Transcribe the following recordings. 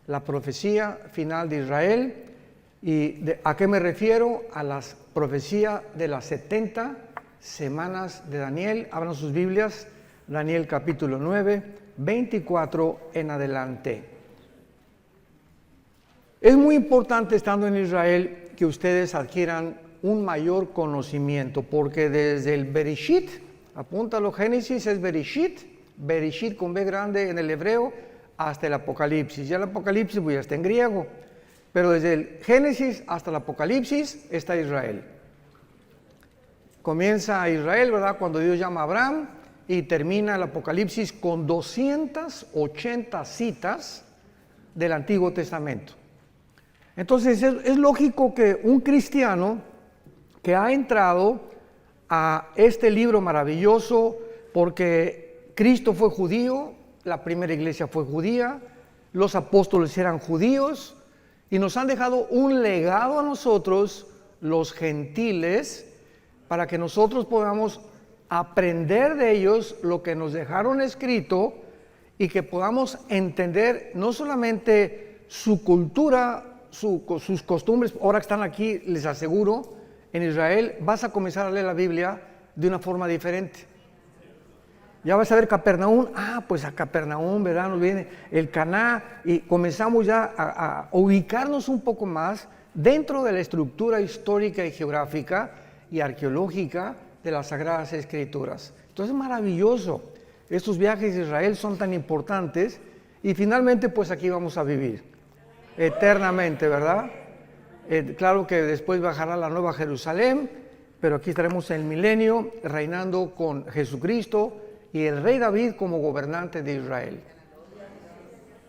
la profecía final de Israel. ¿Y a qué me refiero? A la profecía de las 70 semanas de Daniel. Abran sus Biblias, Daniel capítulo 9, 24 en adelante. Es muy importante, estando en Israel, que ustedes adquieran un mayor conocimiento, porque desde el Bereshit, apúntalo, Génesis es Bereshit, Bereshit con B grande en el hebreo, hasta el Apocalipsis. Ya el Apocalipsis pues ya está en griego, pero desde el Génesis hasta el Apocalipsis está Israel. Comienza Israel, ¿verdad?, cuando Dios llama a Abraham, y termina el Apocalipsis con 280 citas del Antiguo Testamento. Entonces es lógico que un cristiano que ha entrado a este libro maravilloso, porque Cristo fue judío, la primera iglesia fue judía, los apóstoles eran judíos, y nos han dejado un legado a nosotros, los gentiles, para que nosotros podamos aprender de ellos lo que nos dejaron escrito y que podamos entender no solamente su cultura, sus costumbres. Ahora que están aquí, les aseguro, en Israel vas a comenzar a leer la Biblia de una forma diferente. Ya vas a ver Capernaum, pues a Capernaum, ¿verdad?, nos viene el Caná, y comenzamos ya a ubicarnos un poco más dentro de la estructura histórica y geográfica y arqueológica de las Sagradas Escrituras. Entonces es maravilloso. Estos viajes a Israel son tan importantes, y finalmente pues aquí vamos a vivir eternamente, ¿verdad? Claro que después bajará la Nueva Jerusalén, pero aquí estaremos en el milenio reinando con Jesucristo y el rey David como gobernante de Israel.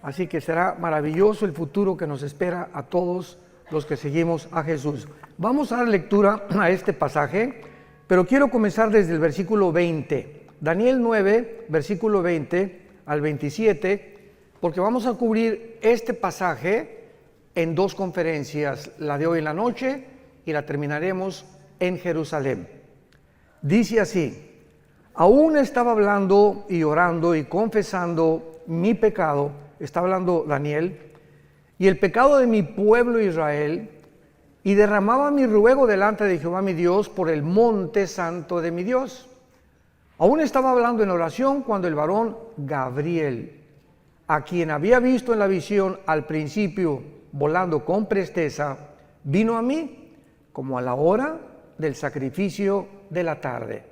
Así que será maravilloso el futuro que nos espera a todos los que seguimos a Jesús. Vamos a dar lectura a este pasaje, pero quiero comenzar desde el versículo 20. Daniel 9, versículo 20 al 27, porque vamos a cubrir este pasaje en dos conferencias, la de hoy en la noche y la terminaremos en Jerusalén. Dice así: aún estaba hablando y orando y confesando mi pecado, está hablando Daniel, y el pecado de mi pueblo Israel, y derramaba mi ruego delante de Jehová mi Dios por el monte santo de mi Dios. Aún estaba hablando en oración cuando el varón Gabriel, a quien había visto en la visión al principio volando con presteza, vino a mí como a la hora del sacrificio de la tarde,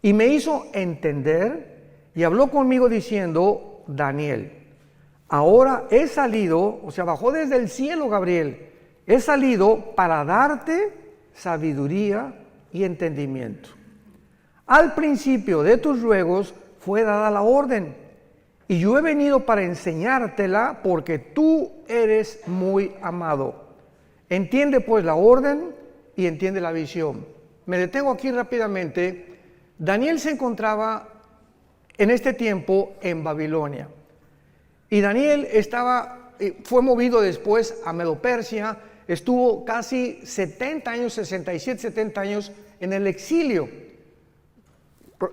y me hizo entender y habló conmigo diciendo: Daniel, ahora he salido, o sea, bajó desde el cielo Gabriel, he salido para darte sabiduría y entendimiento. Al principio de tus ruegos fue dada la orden, y yo he venido para enseñártela, porque tú eres muy amado. Entiende pues la orden y entiende la visión. Me detengo aquí rápidamente. Daniel se encontraba en este tiempo en Babilonia, y Daniel fue movido después a Medo-Persia, estuvo casi 70 años, 67, 70 años en el exilio.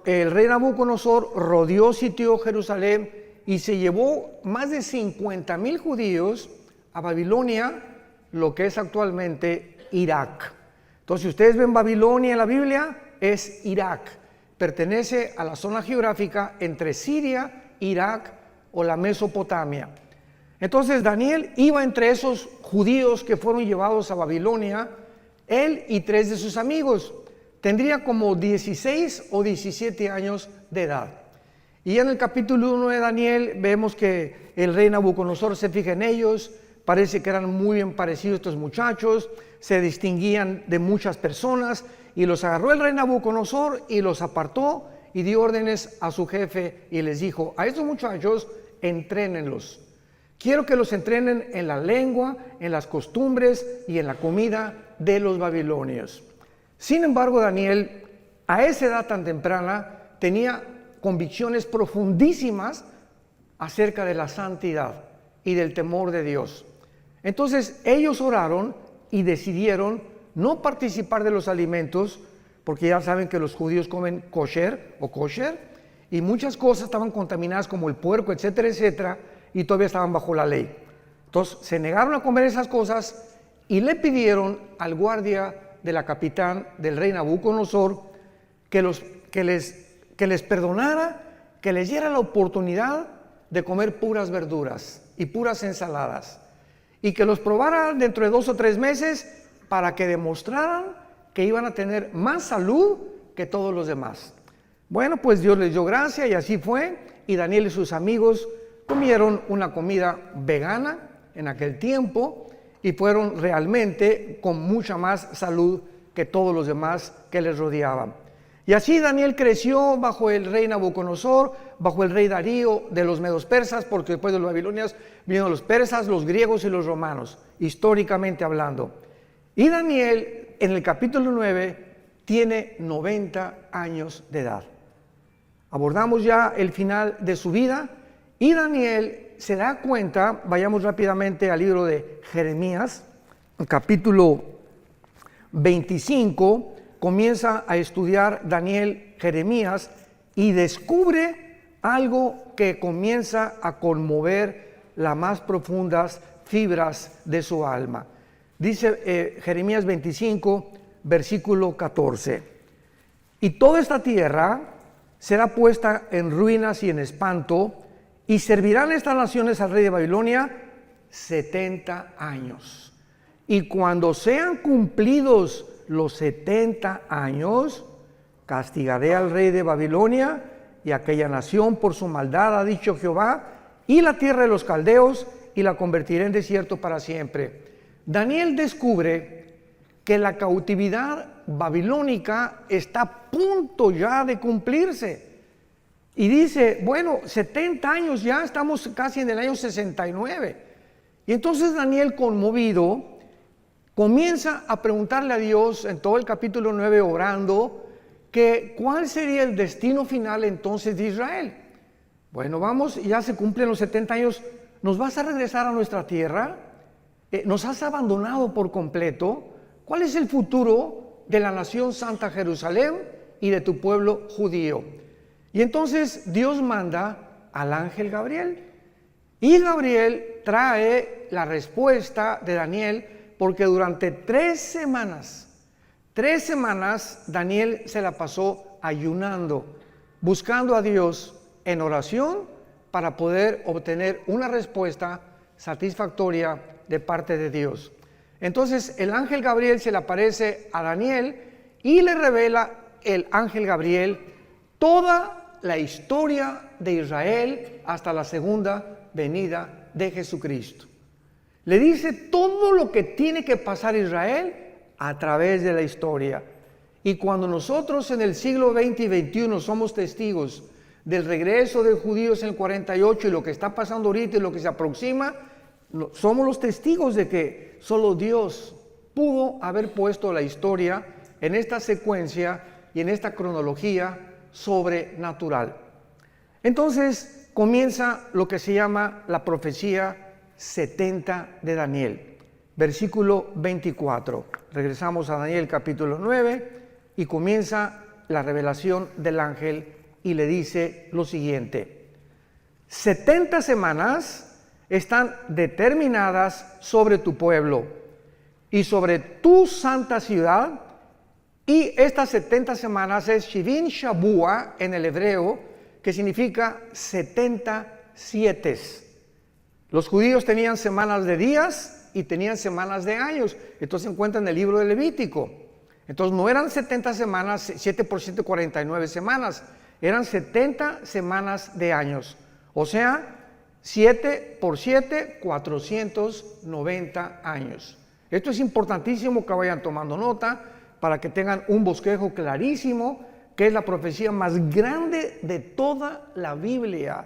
El rey Nabucodonosor rodeó, sitió Jerusalén y se llevó más de 50,000 judíos a Babilonia, lo que es actualmente Irak. Entonces, si ustedes ven Babilonia en la Biblia, es Irak. Pertenece a la zona geográfica entre Siria, Irak o la Mesopotamia. Entonces, Daniel iba entre esos judíos que fueron llevados a Babilonia, él y 3 de sus amigos. Tendría como 16 o 17 años de edad. Y en el capítulo 1 de Daniel vemos que el rey Nabucodonosor se fija en ellos, parece que eran muy bien parecidos estos muchachos, se distinguían de muchas personas, y los agarró el rey Nabucodonosor y los apartó y dio órdenes a su jefe y les dijo: a estos muchachos entrénenlos. Quiero que los entrenen en la lengua, en las costumbres y en la comida de los babilonios. Sin embargo, Daniel, a esa edad tan temprana, tenía convicciones profundísimas acerca de la santidad y del temor de Dios. Entonces ellos oraron y decidieron no participar de los alimentos, porque ya saben que los judíos comen kosher, y muchas cosas estaban contaminadas como el puerco, etcétera, etcétera, y todavía estaban bajo la ley. Entonces se negaron a comer esas cosas y le pidieron al guardia de la capitán del rey Nabucodonosor que les perdonara, que les diera la oportunidad de comer puras verduras y puras ensaladas, y que los probara dentro de 2 o 3 meses para que demostraran que iban a tener más salud que todos los demás. Bueno, pues Dios les dio gracia y así fue, y Daniel y sus amigos comieron una comida vegana en aquel tiempo y fueron realmente con mucha más salud que todos los demás que les rodeaban. Y así Daniel creció bajo el rey Nabucodonosor, bajo el rey Darío de los medos persas, porque después de los babilonios vinieron los persas, los griegos y los romanos, históricamente hablando. Y Daniel, en el capítulo 9, tiene 90 años de edad. Abordamos ya el final de su vida y Daniel se da cuenta, vayamos rápidamente al libro de Jeremías, capítulo 25, comienza a estudiar Daniel Jeremías y descubre algo que comienza a conmover las más profundas fibras de su alma. Dice Jeremías 25, versículo 14: y toda esta tierra será puesta en ruinas y en espanto, y servirán estas naciones al rey de Babilonia 70 años. Y cuando sean cumplidos los 70 años, castigaré al rey de Babilonia y aquella nación por su maldad, ha dicho Jehová, y la tierra de los caldeos, y la convertiré en desierto para siempre. Daniel descubre que la cautividad babilónica está a punto ya de cumplirse. Y dice, bueno, 70 años ya, estamos casi en el año 69. Y entonces Daniel, conmovido, comienza a preguntarle a Dios en todo el capítulo 9, orando, que cuál sería el destino final entonces de Israel. Bueno, vamos, ya se cumplen los 70 años, ¿nos vas a regresar a nuestra tierra? ¿Nos has abandonado por completo? ¿Cuál es el futuro de la nación Santa Jerusalén y de tu pueblo judío? Y entonces Dios manda al ángel Gabriel. Y Gabriel trae la respuesta de Daniel, porque durante 3 semanas Daniel se la pasó ayunando, buscando a Dios en oración para poder obtener una respuesta satisfactoria de parte de Dios. Entonces el ángel Gabriel se le aparece a Daniel y le revela el ángel Gabriel toda la historia de Israel hasta la segunda venida de Jesucristo. Le dice todo lo que tiene que pasar Israel a través de la historia. Y cuando nosotros en el siglo XX y XXI somos testigos del regreso de judíos en el 48 y lo que está pasando ahorita y lo que se aproxima, somos los testigos de que solo Dios pudo haber puesto la historia en esta secuencia y en esta cronología sobrenatural. Entonces comienza lo que se llama la profecía 70 de Daniel, versículo 24. Regresamos a Daniel capítulo 9 y comienza la revelación del ángel y le dice lo siguiente: 70 semanas están determinadas sobre tu pueblo y sobre tu santa ciudad, y estas 70 semanas es Shivin Shabua en el hebreo, que significa 70 sietes. Los judíos tenían semanas de días y tenían semanas de años. Entonces se encuentra en el libro de Levítico. Entonces no eran 70 semanas, 7 por 7, 49 semanas. Eran 70 semanas de años. O sea, 7 por 7, 490 años. Esto es importantísimo que vayan tomando nota para que tengan un bosquejo clarísimo, que es la profecía más grande de toda la Biblia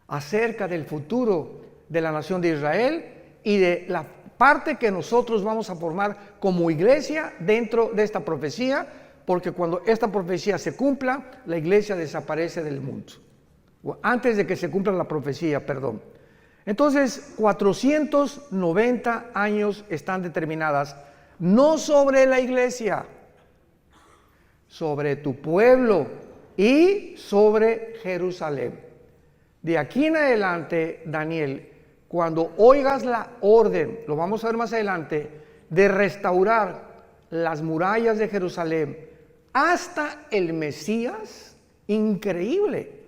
acerca del futuro de la nación de Israel y de la parte que nosotros vamos a formar como iglesia dentro de esta profecía, porque cuando esta profecía se cumpla, la iglesia desaparece del mundo. Antes de que se cumpla la profecía, perdón. Entonces, 490 años están determinadas, no sobre la iglesia, sobre tu pueblo y sobre Jerusalén. De aquí en adelante, Daniel, cuando oigas la orden, lo vamos a ver más adelante, de restaurar las murallas de Jerusalén hasta el Mesías, increíble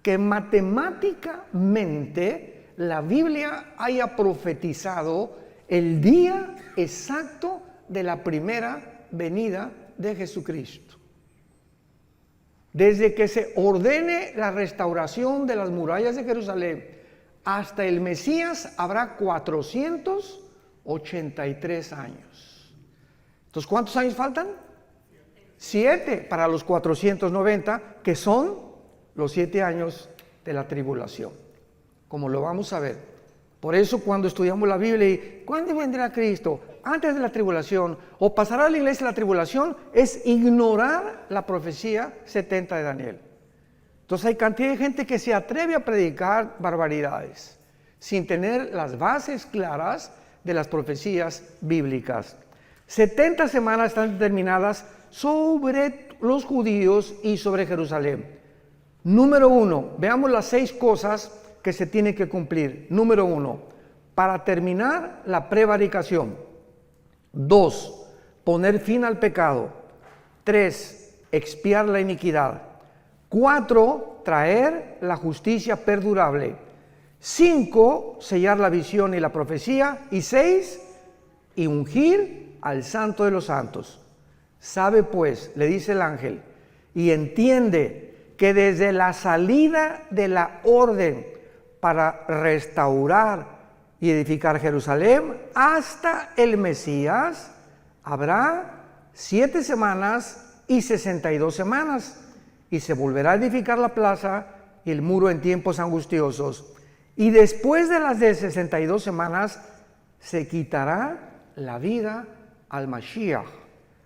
que matemáticamente la Biblia haya profetizado el día exacto de la primera venida de Jesucristo. Desde que se ordene la restauración de las murallas de Jerusalén hasta el Mesías habrá 483 años. Entonces, ¿cuántos años faltan? 7 para los 490, que son los 7 años de la tribulación, como lo vamos a ver. Por eso cuando estudiamos la Biblia y ¿cuándo vendrá Cristo? Antes de la tribulación, o pasará a la iglesia la tribulación, es ignorar la profecía 70 de Daniel. Entonces hay cantidad de gente que se atreve a predicar barbaridades sin tener las bases claras de las profecías bíblicas. 70 semanas están determinadas sobre los judíos y sobre Jerusalén. Número 1, veamos las 6 cosas que se tienen que cumplir. Número 1, para terminar la prevaricación. 2, poner fin al pecado. 3, expiar la iniquidad. 4, traer la justicia perdurable. 5, sellar la visión y la profecía. Y 6, y ungir al Santo de los Santos. Sabe pues, le dice el ángel, y entiende que desde la salida de la orden para restaurar y edificar Jerusalén hasta el Mesías habrá 7 semanas y 62 semanas, y se volverá a edificar la plaza y el muro en tiempos angustiosos, y después de las de 62 semanas se quitará la vida al Mashiach,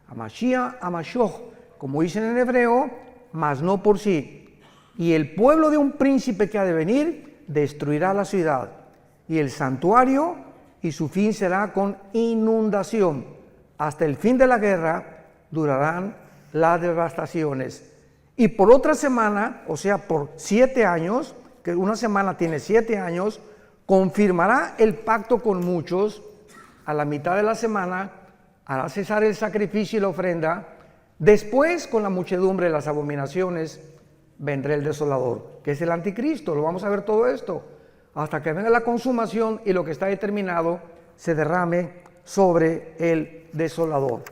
a Mashiach, a Mashoch, como dicen en hebreo, mas no por sí, y el pueblo de un príncipe que ha de venir destruirá la ciudad y el santuario, y su fin será con inundación. Hasta el fin de la guerra durarán las devastaciones. Y por otra semana, o sea, por 7 años, que una semana tiene 7 años, confirmará el pacto con muchos. A la mitad de la semana hará cesar el sacrificio y la ofrenda. Después, con la muchedumbre de las abominaciones, vendrá el desolador, que es el anticristo. Lo vamos a ver todo esto, hasta que venga la consumación y lo que está determinado se derrame sobre el desolador.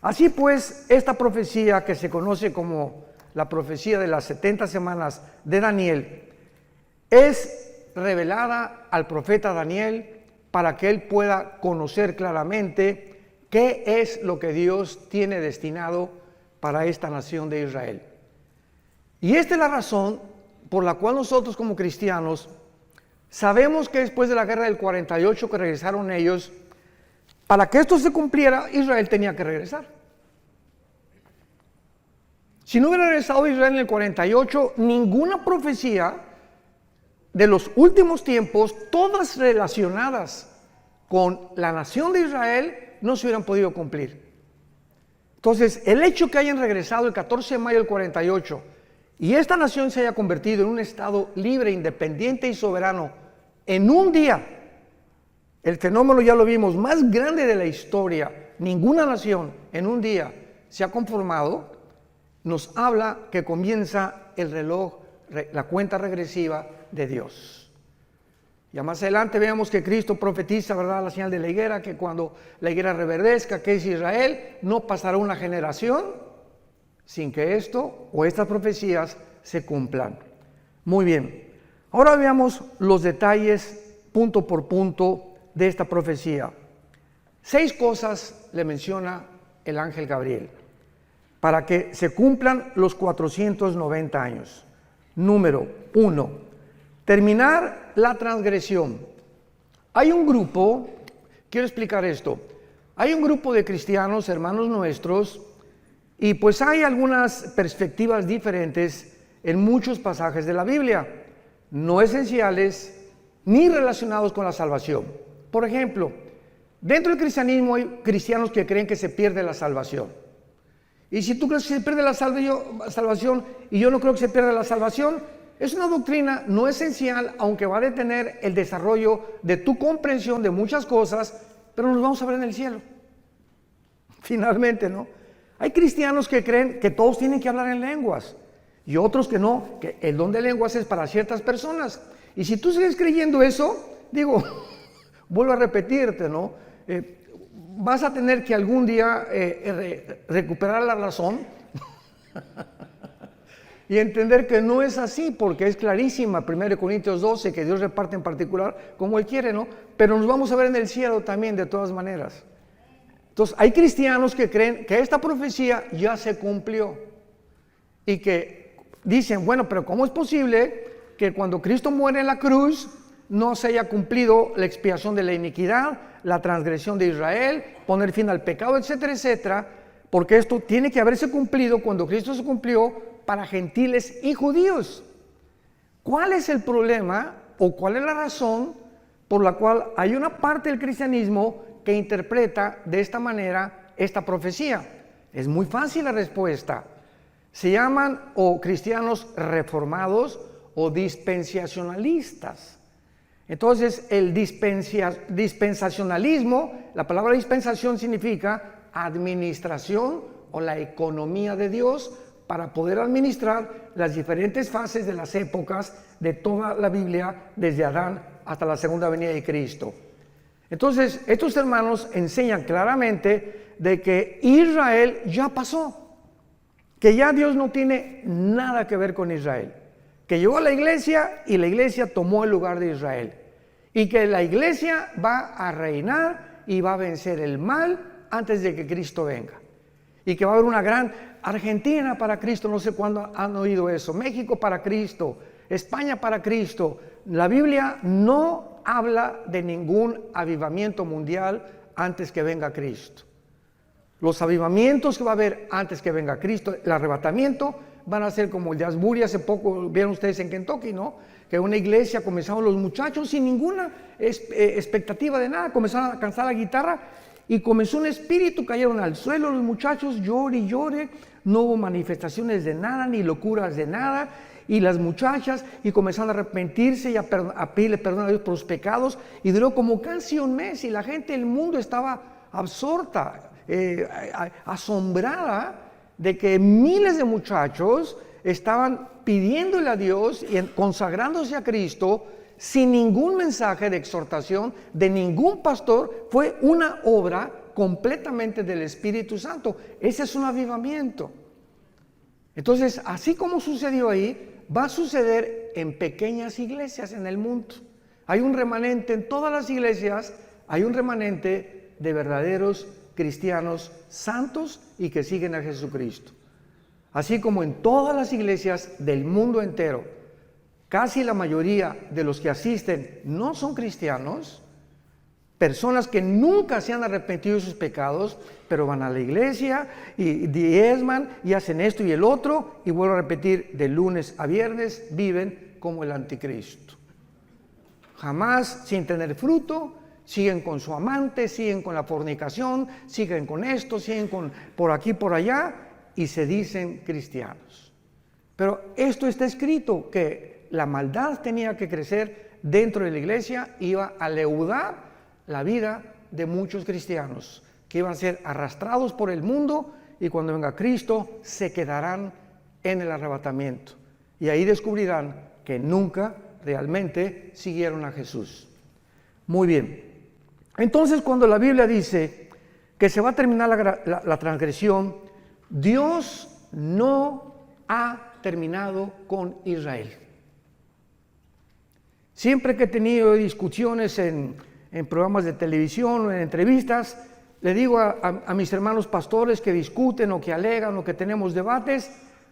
Así pues, esta profecía, que se conoce como la profecía de las 70 semanas de Daniel, es revelada al profeta Daniel para que él pueda conocer claramente qué es lo que Dios tiene destinado para esta nación de Israel. Y esta es la razón por la cual nosotros como cristianos sabemos que después de la guerra del 48 que regresaron ellos, para que esto se cumpliera, Israel tenía que regresar. Si no hubiera regresado Israel en el 48, ninguna profecía de los últimos tiempos, todas relacionadas con la nación de Israel, no se hubieran podido cumplir. Entonces, el hecho que hayan regresado el 14 de mayo del 48 y esta nación se haya convertido en un estado libre, independiente y soberano en un día, el fenómeno ya lo vimos, más grande de la historia, ninguna nación en un día se ha conformado, nos habla que comienza el reloj, la cuenta regresiva de Dios. Ya más adelante veamos que Cristo profetiza, ¿verdad?, la señal de la higuera, que cuando la higuera reverdezca, que es Israel, no pasará una generación sin que esto o estas profecías se cumplan. Muy bien, ahora veamos los detalles punto por punto de esta profecía. 6 cosas le menciona el ángel Gabriel para que se cumplan los 490 años. Número 1, terminar la transgresión. Hay un grupo, quiero explicar esto, hay un grupo de cristianos, hermanos nuestros, y pues hay algunas perspectivas diferentes en muchos pasajes de la Biblia, no esenciales ni relacionados con la salvación. Por ejemplo, dentro del cristianismo hay cristianos que creen que se pierde la salvación. Y si tú crees que se pierde la salvación y yo no creo que se pierda la salvación, Es una doctrina no esencial, aunque va a detener el desarrollo de tu comprensión de muchas cosas, pero nos vamos a ver en el cielo. Finalmente, ¿no? Hay cristianos que creen que todos tienen que hablar en lenguas y otros que no, que el don de lenguas es para ciertas personas. Y si tú sigues creyendo eso, digo, vuelvo a repetirte, ¿no? Vas a tener que algún día recuperar la razón y entender que no es así, porque es clarísima 1 Corintios 12, que Dios reparte en particular como Él quiere, ¿no? Pero nos vamos a ver en el cielo también, de todas maneras. Entonces, hay cristianos que creen que esta profecía ya se cumplió y que dicen, bueno, pero ¿cómo es posible que cuando Cristo muere en la cruz no se haya cumplido la expiación de la iniquidad, la transgresión de Israel, poner fin al pecado, etcétera, etcétera? Porque esto tiene que haberse cumplido cuando Cristo se cumplió para gentiles y judíos. ¿Cuál es el problema o cuál es la razón por la cual hay una parte del cristianismo que interpreta de esta manera esta profecía? Es muy fácil la respuesta. Se llaman o cristianos reformados o dispensacionalistas. Entonces, el dispensacionalismo, la palabra dispensación significa administración o la economía de Dios para poder administrar las diferentes fases de las épocas de toda la Biblia, desde Adán hasta la segunda venida de Cristo. Entonces, estos hermanos enseñan claramente de que Israel ya pasó, que ya Dios no tiene nada que ver con Israel, que llegó a la iglesia y la iglesia tomó el lugar de Israel, y que la iglesia va a reinar y va a vencer el mal antes de que Cristo venga, y que va a haber una gran Argentina para Cristo, no sé cuándo han oído eso, México para Cristo, España para Cristo. La Biblia no habla de ningún avivamiento mundial antes que venga Cristo. Los avivamientos que va a haber antes que venga Cristo, el arrebatamiento, van a ser como el de Asbury. Hace poco vieron ustedes en Kentucky, ¿no? Que una iglesia comenzaron los muchachos sin ninguna expectativa de nada, comenzaron a cantar la guitarra y comenzó un espíritu, cayeron al suelo los muchachos, llore y llore, no hubo manifestaciones de nada, ni locuras de nada, y las muchachas, y comenzaron a arrepentirse y a pedirle perdón a Dios por los pecados, y duró como casi un mes, y la gente del mundo estaba absorta, asombrada de que miles de muchachos estaban pidiéndole a Dios y consagrándose a Cristo sin ningún mensaje de exhortación de ningún pastor. Fue una obra completamente del Espíritu Santo. Ese es un avivamiento. Entonces, así como sucedió ahí, va a suceder en pequeñas iglesias en el mundo. Hay un remanente en todas las iglesias, hay un remanente de verdaderos cristianos santos y que siguen a Jesucristo. Así como en todas las iglesias del mundo entero, casi la mayoría de los que asisten no son cristianos, personas que nunca se han arrepentido de sus pecados, pero van a la iglesia y diezman y hacen esto y el otro, y vuelvo a repetir, de lunes a viernes viven como el anticristo. Jamás sin tener fruto, siguen con su amante, siguen con la fornicación, siguen con esto, siguen con por aquí, por allá, y se dicen cristianos. Pero esto está escrito, que la maldad tenía que crecer dentro de la iglesia, iba a leudar la vida de muchos cristianos, que iban a ser arrastrados por el mundo, y cuando venga Cristo se quedarán en el arrebatamiento, y ahí descubrirán que nunca realmente siguieron a Jesús. Muy bien, entonces cuando la Biblia dice que se va a terminar la transgresión, Dios no ha terminado con Israel. Siempre que he tenido discusiones en programas de televisión o en entrevistas, le digo a mis hermanos pastores que discuten o que alegan o que tenemos debates,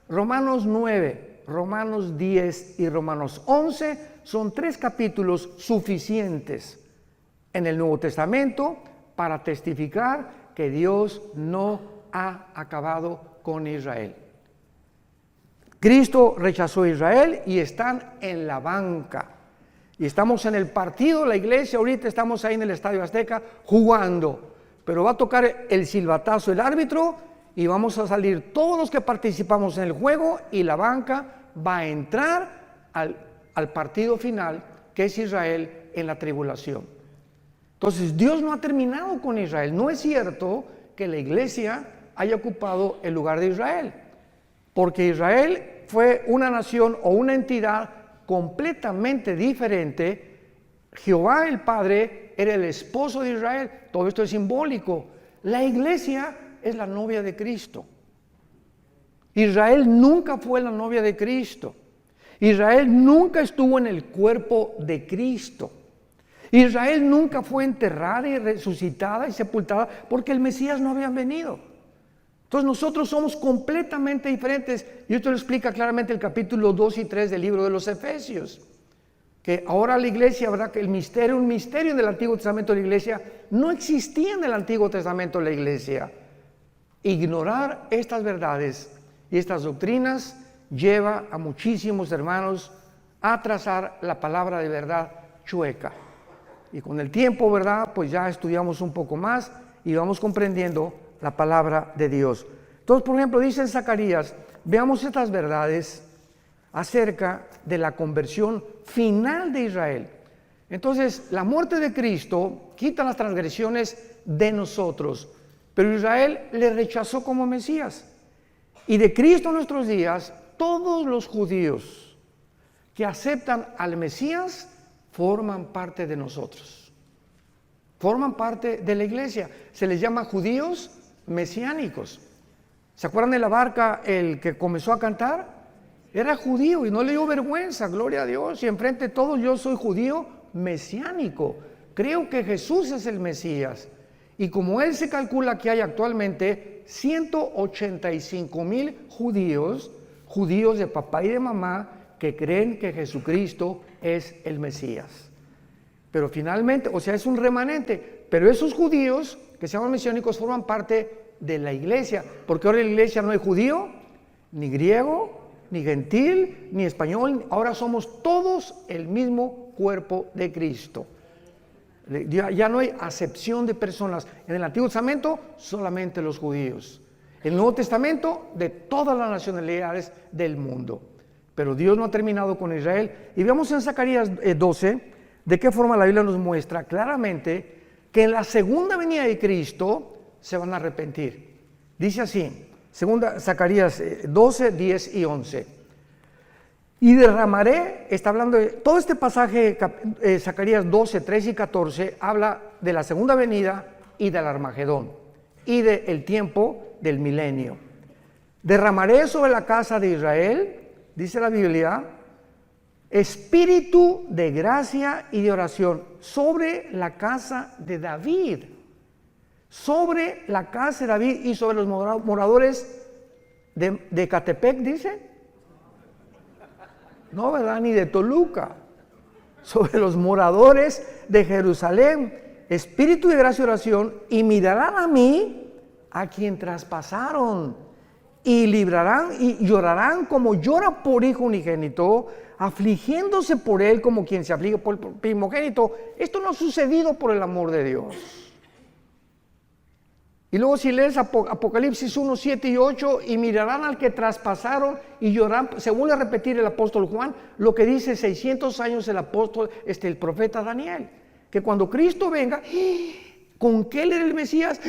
Romanos 9, Romanos 10 y Romanos 11 son 3 capítulos suficientes en el Nuevo Testamento para testificar que Dios no ha acabado con Israel. Cristo rechazó a Israel y están en la banca. Y estamos en el partido, la iglesia, ahorita estamos ahí en el Estadio Azteca jugando. Pero va a tocar el silbatazo el árbitro y vamos a salir todos los que participamos en el juego, y la banca va a entrar al partido final, que es Israel en la tribulación. Entonces, Dios no ha terminado con Israel. No es cierto que la iglesia haya ocupado el lugar de Israel, porque Israel fue una nación o una entidad completamente diferente. Jehová el Padre era el esposo de Israel. Todo esto es simbólico. La iglesia es la novia de Cristo. Israel nunca fue la novia de Cristo. Israel nunca estuvo en el cuerpo de Cristo. Israel nunca fue enterrada y resucitada y sepultada porque el Mesías no había venido. Entonces nosotros somos completamente diferentes. Y esto lo explica claramente el capítulo 2 y 3 del libro de los Efesios. Que ahora la iglesia, ¿verdad? Que un misterio en el Antiguo Testamento de la iglesia no existía en el Antiguo Testamento de la iglesia. Ignorar estas verdades y estas doctrinas lleva a muchísimos hermanos a trazar la palabra de verdad chueca. Y con el tiempo, ¿verdad? Pues ya estudiamos un poco más y vamos comprendiendo la palabra de Dios. Entonces, por ejemplo, dice en Zacarías, veamos estas verdades acerca de la conversión final de Israel. Entonces, la muerte de Cristo quita las transgresiones de nosotros, pero Israel le rechazó como Mesías. Y de Cristo en nuestros días, todos los judíos que aceptan al Mesías forman parte de nosotros. Forman parte de la iglesia. Se les llama judíos mesiánicos. ¿Se acuerdan de la barca, el que comenzó a cantar? Era judío y no le dio vergüenza, gloria a Dios. Y enfrente de todos, yo soy judío mesiánico. Creo que Jesús es el Mesías. Y como él se calcula que hay actualmente 185,000 judíos de papá y de mamá, que creen que Jesucristo es el Mesías. Pero finalmente, o sea, es un remanente. Pero esos judíos que se llaman mesiánicos forman parte de la iglesia. Porque ahora en la iglesia no hay judío, ni griego, ni gentil, ni español. Ahora somos todos el mismo cuerpo de Cristo. Ya no hay acepción de personas. En el Antiguo Testamento solamente los judíos. En el Nuevo Testamento de todas las nacionalidades del mundo. Pero Dios no ha terminado con Israel. Y vemos en Zacarías 12 de qué forma la Biblia nos muestra claramente que en la segunda venida de Cristo se van a arrepentir. Dice así, Zacarías 12, 10 y 11. Y derramaré, está hablando de todo este pasaje, Zacarías 12, 13 y 14, habla de la segunda venida y del Armagedón y del tiempo del milenio. Derramaré sobre la casa de Israel, dice la Biblia, espíritu de gracia y de oración sobre la casa de David, sobre la casa de David y sobre los moradores de Catepec, dice. No, ¿verdad? Ni de Toluca. Sobre los moradores de Jerusalén, espíritu de gracia y oración, y mirarán a mí, a quien traspasaron, y librarán y llorarán como llora por hijo unigénito, afligiéndose por él como quien se aflige por el primogénito. Esto no ha sucedido por el amor de Dios. Y luego si lees Apocalipsis 1, 7 y 8, y mirarán al que traspasaron y llorarán, se vuelve a repetir el apóstol Juan, lo que dice 600 años el profeta Daniel, que cuando Cristo venga, ¿con qué él era el Mesías?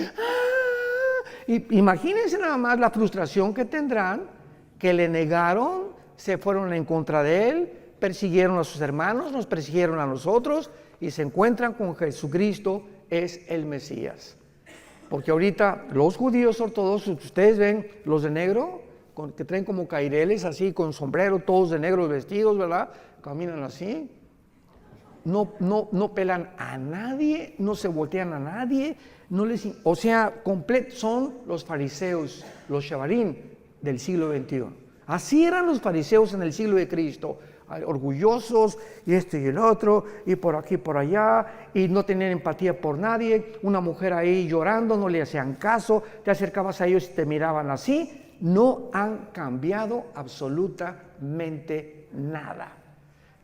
Y imagínense nada más la frustración que tendrán, que le negaron, se fueron en contra de él, persiguieron a sus hermanos, nos persiguieron a nosotros, y se encuentran con Jesucristo, es el Mesías. Porque ahorita los judíos ortodoxos, ustedes ven los de negro, que traen como caireles así, con sombrero, todos de negro vestidos, ¿verdad? Caminan así. No pelan a nadie, no se voltean a nadie, son los fariseos, los shavarim del siglo XXI. Así eran los fariseos en el siglo de Cristo. Orgullosos, y este y el otro, y por aquí y por allá, y no tenían empatía por nadie. Una mujer ahí llorando, no le hacían caso, te acercabas a ellos y te miraban así. No han cambiado absolutamente nada.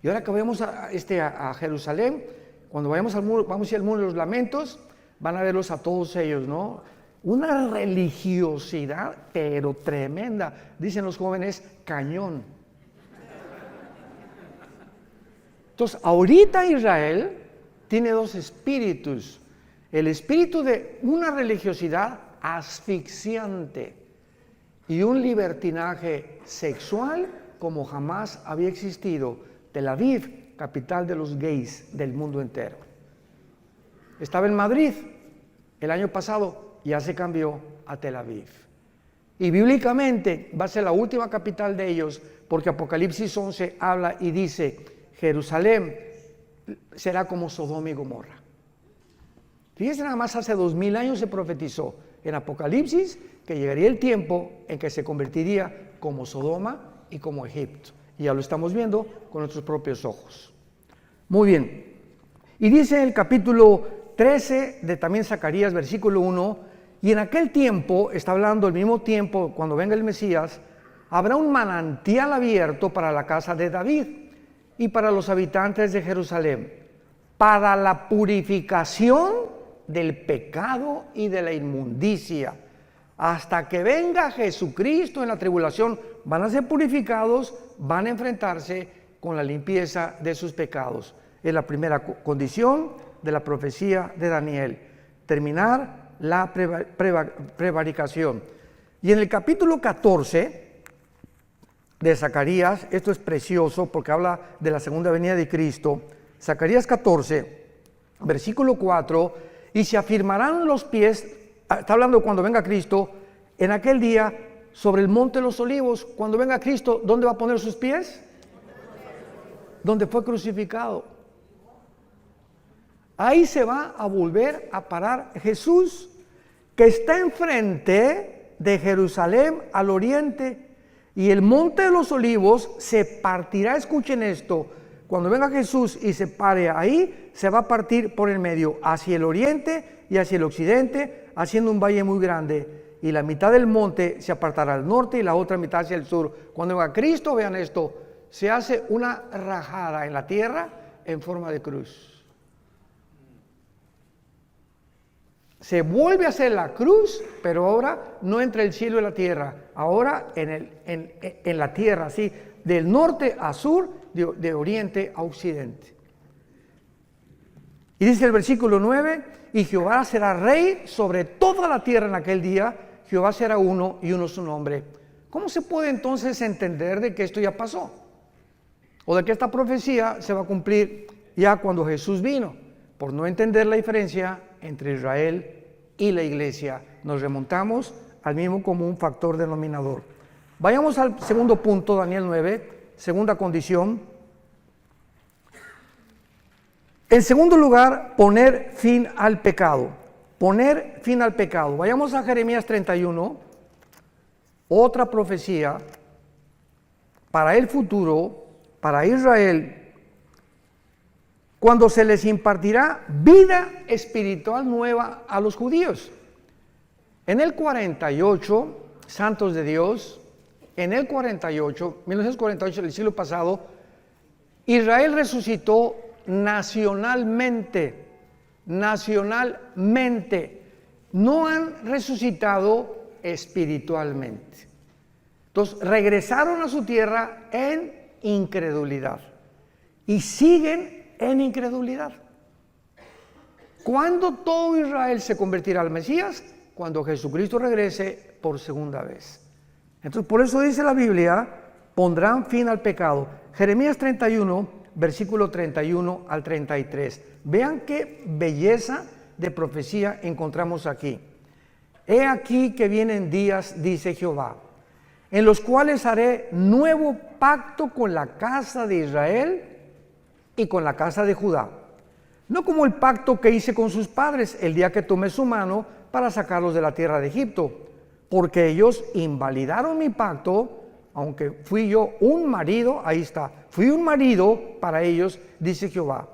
Y ahora que vamos a Jerusalén, cuando vayamos al muro, vamos a ir al muro de los lamentos, van a verlos a todos ellos, ¿no? Una religiosidad, pero tremenda. Dicen los jóvenes, cañón. Entonces, ahorita Israel tiene dos espíritus. El espíritu de una religiosidad asfixiante y un libertinaje sexual como jamás había existido. Tel Aviv, capital de los gays del mundo entero. Estaba en Madrid el año pasado, ya se cambió a Tel Aviv. Y bíblicamente va a ser la última capital de ellos, porque Apocalipsis 11 habla y dice, Jerusalén será como Sodoma y Gomorra. Fíjense, nada más hace 2000 años se profetizó en Apocalipsis que llegaría el tiempo en que se convertiría como Sodoma y como Egipto. Y ya lo estamos viendo con nuestros propios ojos. Muy bien. Y dice el capítulo 13 de también Zacarías, versículo 1, y en aquel tiempo, está hablando al mismo tiempo, cuando venga el Mesías, habrá un manantial abierto para la casa de David y para los habitantes de Jerusalén, para la purificación del pecado y de la inmundicia. Hasta que venga Jesucristo en la tribulación, van a ser purificados, van a enfrentarse con la limpieza de sus pecados. Es la primera condición de la profecía de Daniel, terminar la prevaricación. Y en el capítulo 14 de Zacarías, esto es precioso porque habla de la segunda venida de Cristo, Zacarías 14, versículo 4, y se afirmarán los pies, está hablando cuando venga Cristo, en aquel día sobre el monte de los olivos, cuando venga Cristo, ¿dónde va a poner sus pies? Donde fue crucificado. Ahí se va a volver a parar Jesús, que está enfrente de Jerusalén al oriente, y el monte de los olivos se partirá, escuchen esto, cuando venga Jesús y se pare ahí, se va a partir por el medio, hacia el oriente y hacia el occidente, haciendo un valle muy grande, y la mitad del monte se apartará al norte y la otra mitad hacia el sur. Cuando venga Cristo, vean esto, se hace una rajada en la tierra en forma de cruz. Se vuelve a hacer la cruz, pero ahora no entre el cielo y la tierra, ahora en la tierra, así, del norte a sur, de oriente a occidente. Y dice el versículo 9, y Jehová será rey sobre toda la tierra en aquel día, Jehová será uno y uno su nombre. ¿Cómo se puede entonces entender de que esto ya pasó? O de que esta profecía se va a cumplir ya cuando Jesús vino, por no entender la diferencia entre Israel y la iglesia. Nos remontamos al mismo común factor denominador. Vayamos al segundo punto, Daniel 9, segunda condición. En segundo lugar, poner fin al pecado. Poner fin al pecado. Vayamos a Jeremías 31, otra profecía para el futuro, para Israel, cuando se les impartirá vida espiritual nueva a los judíos. En el 48, santos de Dios, en el 48, 1948, el siglo pasado, Israel resucitó nacionalmente, no han resucitado espiritualmente. Entonces regresaron a su tierra en incredulidad y siguen en incredulidad. ¿Cuándo todo Israel se convertirá al Mesías? Cuando Jesucristo regrese por segunda vez. Entonces, por eso dice la Biblia, pondrán fin al pecado. Jeremías 31, versículo 31 al 33. Vean qué belleza de profecía encontramos aquí. He aquí que vienen días, dice Jehová, en los cuales haré nuevo pacto con la casa de Israel y con la casa de Judá, no como el pacto que hice con sus padres el día que tomé su mano para sacarlos de la tierra de Egipto, porque ellos invalidaron mi pacto, aunque fui yo un marido, ahí está, fui un marido para ellos, dice Jehová.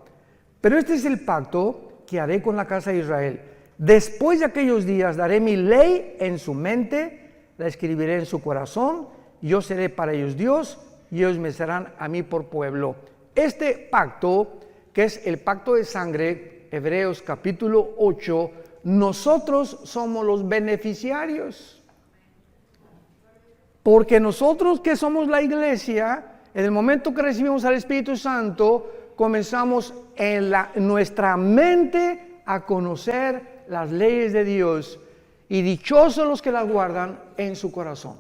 Pero este es el pacto que haré con la casa de Israel. Después de aquellos días daré mi ley en su mente, la escribiré en su corazón, yo seré para ellos Dios y ellos me serán a mí por pueblo. Este pacto, que es el pacto de sangre, Hebreos capítulo 8, nosotros somos los beneficiarios. Porque nosotros que somos la iglesia, en el momento que recibimos al Espíritu Santo, comenzamos en nuestra mente a conocer las leyes de Dios, y dichosos los que las guardan en su corazón.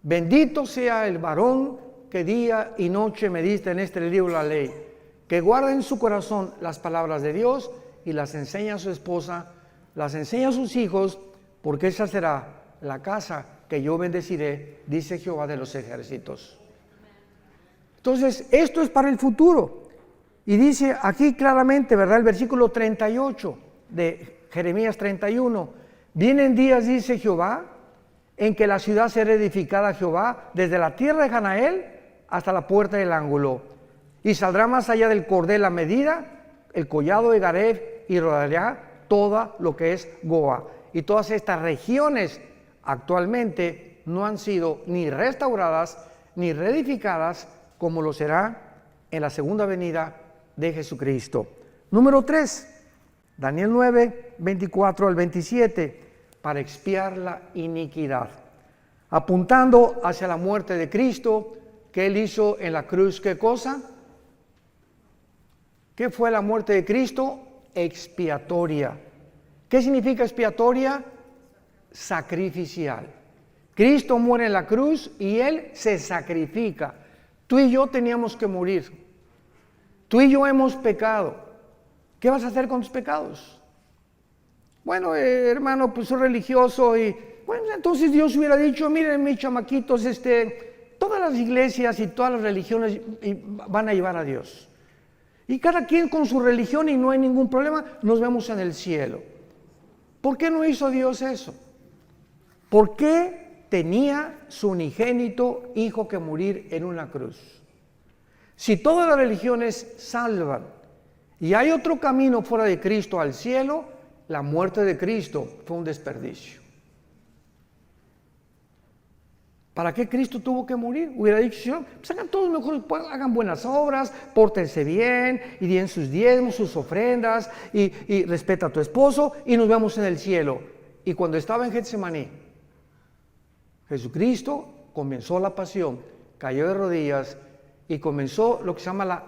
Bendito sea el varón que día y noche medita en este libro de la ley, que guarda en su corazón las palabras de Dios y las enseña a su esposa, las enseña a sus hijos, porque esa será la casa que yo bendeciré, dice Jehová de los ejércitos. Entonces, esto es para el futuro. Y dice aquí claramente, ¿verdad? El versículo 38 de Jeremías 31. Vienen días, dice Jehová, en que la ciudad será edificada a Jehová desde la tierra de Janael hasta la puerta del ángulo. Y saldrá más allá del cordel la medida, el collado de Gareb, y rodeará toda lo que es Goa. Y todas estas regiones actualmente no han sido ni restauradas ni reedificadas, como lo será en la segunda venida de Jesucristo. Número 3, Daniel 9, 24 al 27, para expiar la iniquidad, apuntando hacia la muerte de Cristo, que Él hizo en la cruz. ¿Qué cosa? ¿Qué fue la muerte de Cristo? Expiatoria. ¿Qué significa expiatoria? Sacrificial. Cristo muere en la cruz y Él se sacrifica. Tú y yo teníamos que morir. Tú y yo hemos pecado. ¿Qué vas a hacer con tus pecados? Bueno, hermano, pues soy religioso y bueno, entonces Dios hubiera dicho, miren mis chamaquitos, todas las iglesias y todas las religiones van a llevar a Dios. Y cada quien con su religión y no hay ningún problema, nos vemos en el cielo. ¿Por qué no hizo Dios eso? ¿Por qué tenía su unigénito hijo que morir en una cruz? Si todas las religiones salvan y hay otro camino fuera de Cristo al cielo, la muerte de Cristo fue un desperdicio. ¿Para qué Cristo tuvo que morir? Hubiera dicho, Señor, pues hagan todos mejor, hagan buenas obras, pórtense bien y den sus diezmos, sus ofrendas y respeta a tu esposo y nos vemos en el cielo. Y cuando estaba en Getsemaní, Jesucristo comenzó la pasión, cayó de rodillas y comenzó lo que se llama la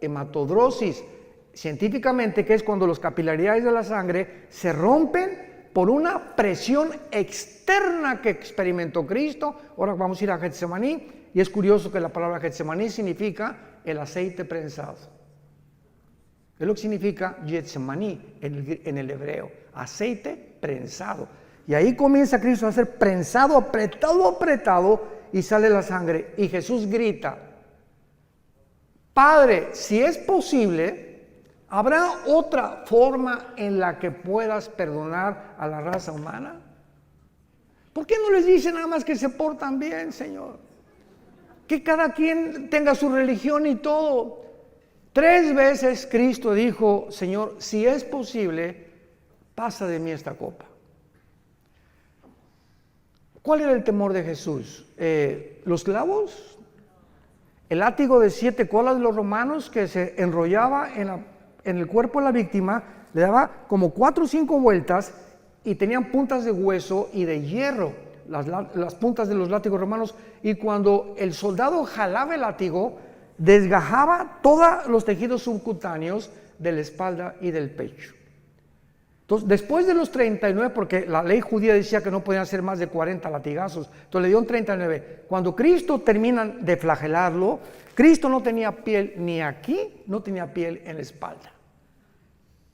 hematodrosis, científicamente, que es cuando los capilaridades de la sangre se rompen por una presión externa que experimentó Cristo. Ahora vamos a ir a Getsemaní, y es curioso que la palabra Getsemaní significa el aceite prensado. Es lo que significa Getsemaní en el hebreo, aceite prensado. Y ahí comienza Cristo a ser prensado, apretado, y sale la sangre. Y Jesús grita, Padre, si es posible, ¿habrá otra forma en la que puedas perdonar a la raza humana? ¿Por qué no les dice nada más que se portan bien, Señor? Que cada quien tenga su religión y todo. 3 veces Cristo dijo, Señor, si es posible, pasa de mí esta copa. ¿Cuál era el temor de Jesús? ¿Los clavos? ¿El látigo de 7 colas de los romanos que se enrollaba en el cuerpo de la víctima, le daba como 4 o 5 vueltas y tenían puntas de hueso y de hierro, las puntas de los látigos romanos, y cuando el soldado jalaba el látigo, desgajaba todos los tejidos subcutáneos de la espalda y del pecho. Entonces, después de los 39, porque la ley judía decía que no podían hacer más de 40 latigazos, entonces le dieron 39. Cuando Cristo terminan de flagelarlo, Cristo no tenía piel ni aquí, no tenía piel en la espalda.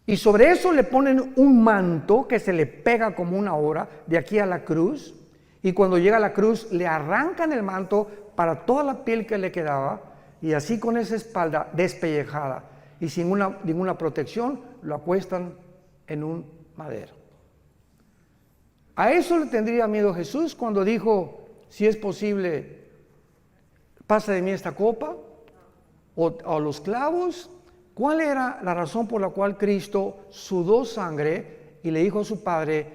Y sobre eso le ponen un manto que se le pega como una hora de aquí a la cruz, y cuando llega a la cruz le arrancan el manto para toda la piel que le quedaba, y así con esa espalda despellejada y sin ninguna protección, lo acuestan en un madero. A eso le tendría miedo Jesús cuando dijo, si es posible, pasa de mí esta copa, o los clavos. ¿Cuál era la razón por la cual Cristo sudó sangre y le dijo a su Padre,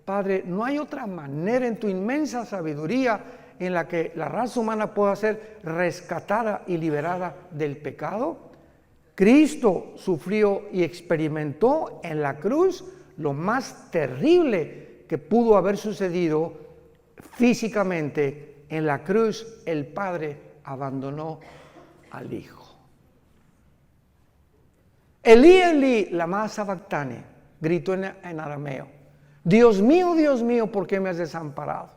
Padre, no hay otra manera en tu inmensa sabiduría en la que la raza humana pueda ser rescatada y liberada del pecado? Cristo sufrió y experimentó en la cruz lo más terrible que pudo haber sucedido físicamente. En la cruz el Padre abandonó al Hijo. Elí, Elí, lama sabactani, gritó en arameo. Dios mío, ¿por qué me has desamparado?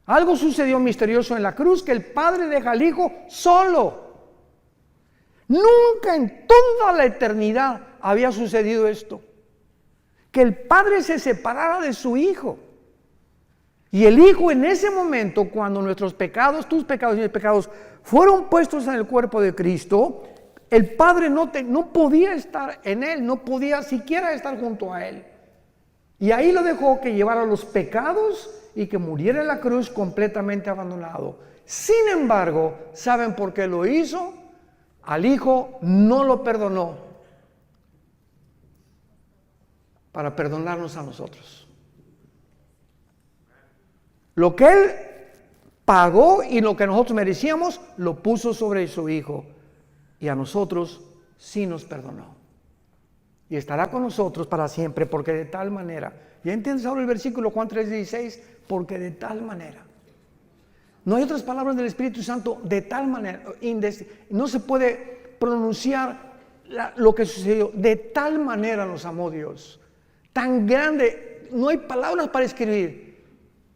Algo sucedió misterioso en la cruz, que el Padre deja al Hijo solo. Nunca en toda la eternidad había sucedido esto, que el Padre se separara de su Hijo. Y el Hijo en ese momento, cuando nuestros pecados, tus pecados y mis pecados, fueron puestos en el cuerpo de Cristo, el Padre no podía estar en Él, no podía siquiera estar junto a Él. Y ahí lo dejó que llevara los pecados y que muriera en la cruz completamente abandonado. Sin embargo, ¿saben por qué lo hizo? Al Hijo no lo perdonó para perdonarnos a nosotros. Lo que Él pagó y lo que nosotros merecíamos, lo puso sobre su Hijo. Y a nosotros sí nos perdonó. Y estará con nosotros para siempre, porque de tal manera. ¿Ya entiendes ahora el versículo Juan 3:16? Porque de tal manera. No hay otras palabras del Espíritu Santo, de tal manera. No se puede pronunciar lo que sucedió. De tal manera nos amó Dios. Tan grande, no hay palabras para escribir,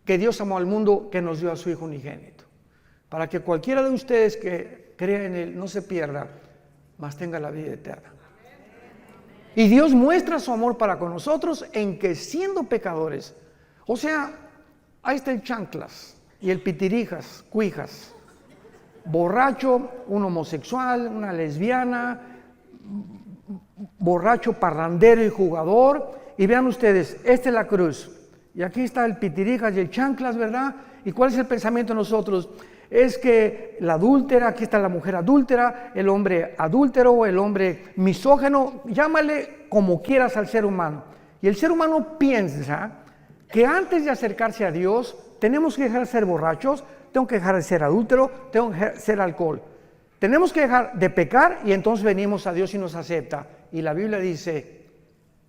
que Dios amó al mundo, que nos dio a su Hijo unigénito. Para que cualquiera de ustedes que crea en Él no se pierda, mas tenga la vida eterna. Y Dios muestra su amor para con nosotros en que siendo pecadores, o sea, ahí está el chanclas y el pitirijas, cuijas, borracho, un homosexual, una lesbiana, borracho, parrandero y jugador. Y vean ustedes, esta es la cruz. Y aquí está el pitirijas y el chanclas, ¿verdad? ¿Y cuál es el pensamiento de nosotros? Es que la adúltera, aquí está la mujer adúltera, el hombre adúltero, el hombre misógeno, llámale como quieras al ser humano. Y el ser humano piensa que antes de acercarse a Dios, tenemos que dejar de ser borrachos, tengo que dejar de ser adúltero, tengo que dejar de ser alcohol. Tenemos que dejar de pecar y entonces venimos a Dios y nos acepta. Y la Biblia dice,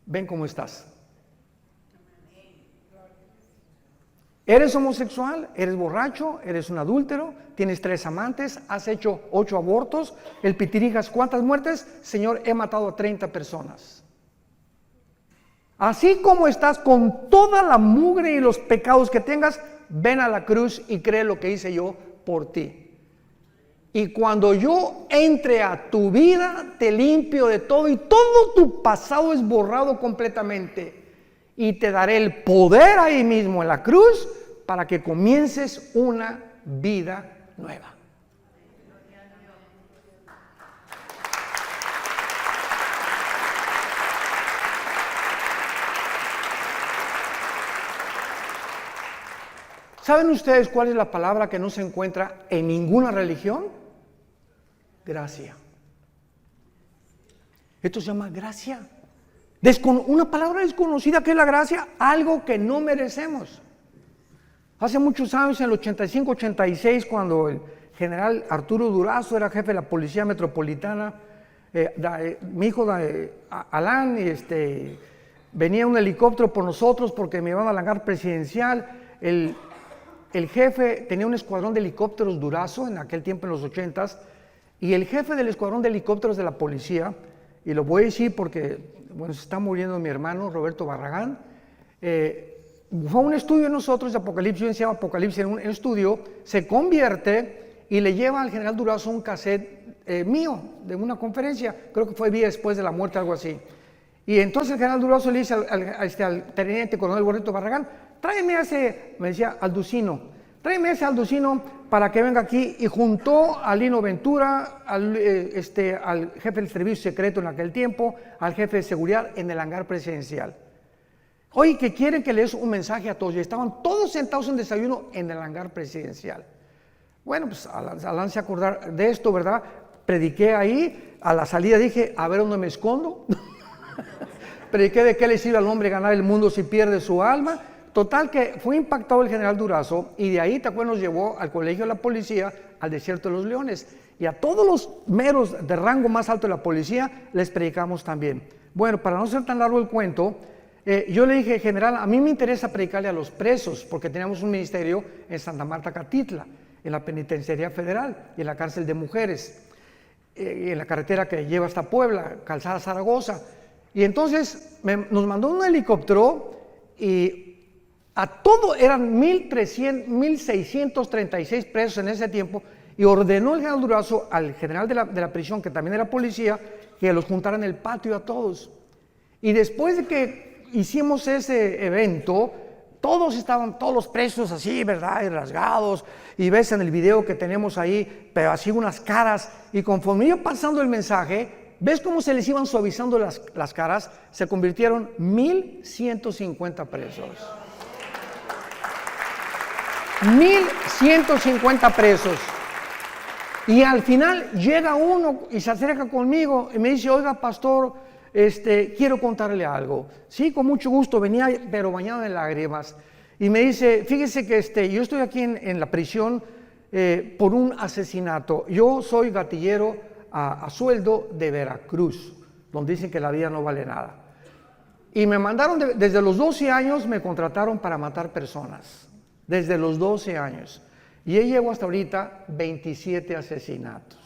ven cómo estás. ¿Eres homosexual? ¿Eres borracho? ¿Eres un adúltero? ¿Tienes 3 amantes? ¿Has hecho 8 abortos? ¿El pitirijas cuántas muertes? Señor, he matado a 30 personas. Así como estás con toda la mugre y los pecados que tengas, ven a la cruz y cree lo que hice yo por ti. Y cuando yo entre a tu vida, te limpio de todo y todo tu pasado es borrado completamente. Y te daré el poder ahí mismo en la cruz para que comiences una vida nueva. ¿Saben ustedes cuál es la palabra que no se encuentra en ninguna religión? Gracia. Esto se llama gracia. Una palabra desconocida que es la gracia, algo que no merecemos. Hace muchos años, en el 85-86, cuando el general Arturo Durazo era jefe de la Policía Metropolitana, mi hijo Alan, venía un helicóptero por nosotros porque me iban al hangar presidencial. El jefe tenía un escuadrón de helicópteros Durazo en aquel tiempo, en los 80s, y el jefe del escuadrón de helicópteros de la policía, y lo voy a decir porque se está muriendo mi hermano Roberto Barragán, fue a un estudio de nosotros de Apocalipsis, yo decía Apocalipsis en un estudio, se convierte y le lleva al general Durazo un cassette mío, de una conferencia, creo que fue día después de la muerte, algo así. Y entonces el general Durazo le dice al teniente coronel Roberto Barragán, tráeme a ese, me decía, Alducino, tráeme a ese Alducino para que venga aquí, y juntó a Lino Ventura, al jefe del servicio secreto en aquel tiempo, al jefe de seguridad en el hangar presidencial. Oye, que quieren que les un mensaje a todos, y estaban todos sentados en desayuno en el hangar presidencial. Bueno, pues Alan se acordar de esto, ¿verdad? Prediqué ahí, a la salida dije, a ver dónde me escondo. Prediqué de qué le sirve al hombre ganar el mundo si pierde su alma. Total que fue impactado el general Durazo y de ahí nos llevó al colegio de la policía, al desierto de los leones. Y a todos los meros de rango más alto de la policía les predicamos también. Bueno, para no ser tan largo el cuento, yo le dije, general, a mí me interesa predicarle a los presos, porque teníamos un ministerio en Santa Marta, Catitla, en la penitenciaría federal y en la cárcel de mujeres. en la carretera que lleva hasta Puebla, Calzada Zaragoza. Y entonces nos mandó un helicóptero y a todo eran 1,636 presos en ese tiempo, y ordenó el general Durazo al general de la prisión, que también era policía, que los juntara en el patio a todos. Y después de que hicimos ese evento, todos los presos así, ¿verdad? Y rasgados, y ves en el video que tenemos ahí, pero así unas caras, y conforme iba pasando el mensaje, ves cómo se les iban suavizando las caras, se convirtieron 1,150 presos. 1,150 presos. Y al final llega uno y se acerca conmigo y me dice: oiga, pastor, quiero contarle algo. Sí, con mucho gusto, venía pero bañado en lágrimas. Y me dice: fíjese que yo estoy aquí en la prisión por un asesinato. Yo soy gatillero a sueldo de Veracruz, donde dicen que la vida no vale nada. Y me mandaron, desde los 12 años me contrataron para matar personas. Desde los 12 años. Y yo llevo hasta ahorita 27 asesinatos.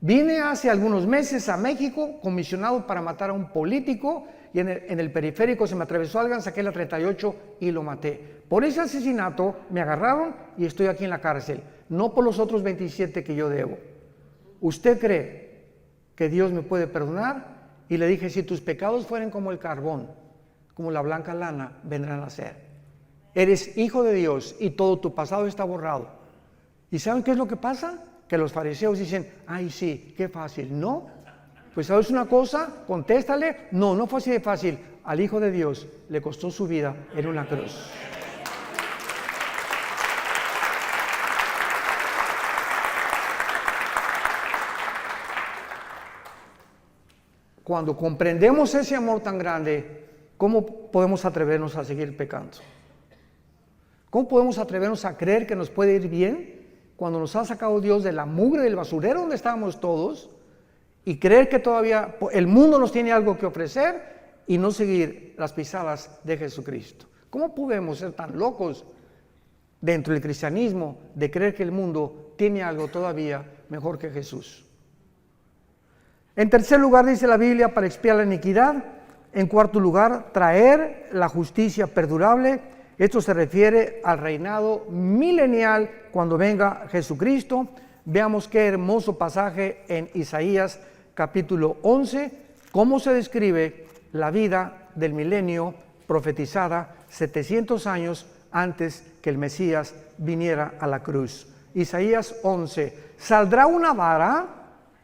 Vine hace algunos meses a México comisionado para matar a un político, y en el periférico se me atravesó alguien, saqué la 38 y lo maté. Por ese asesinato me agarraron y estoy aquí en la cárcel, no por los otros 27 que yo debo. ¿Usted cree que Dios me puede perdonar? Y le dije: si tus pecados fueren como el carbón, como la blanca lana, vendrán a ser. Eres hijo de Dios y todo tu pasado está borrado. ¿Y saben qué es lo que pasa? Que los fariseos dicen: ay, sí, qué fácil. No, pues ¿sabes una cosa? Contéstale: no fue así de fácil. Al Hijo de Dios le costó su vida en una cruz. Cuando comprendemos ese amor tan grande, ¿cómo podemos atrevernos a seguir pecando? ¿Cómo podemos atrevernos a creer que nos puede ir bien cuando nos ha sacado Dios de la mugre del basurero donde estábamos todos, y creer que todavía el mundo nos tiene algo que ofrecer y no seguir las pisadas de Jesucristo? ¿Cómo podemos ser tan locos dentro del cristianismo de creer que el mundo tiene algo todavía mejor que Jesús? En tercer lugar, dice la Biblia, para expiar la iniquidad. En cuarto lugar, traer la justicia perdurable. Esto se refiere al reinado milenial cuando venga Jesucristo. Veamos qué hermoso pasaje en Isaías capítulo 11, cómo se describe la vida del milenio profetizada 700 años antes que el Mesías viniera a la cruz. Isaías 11, saldrá una vara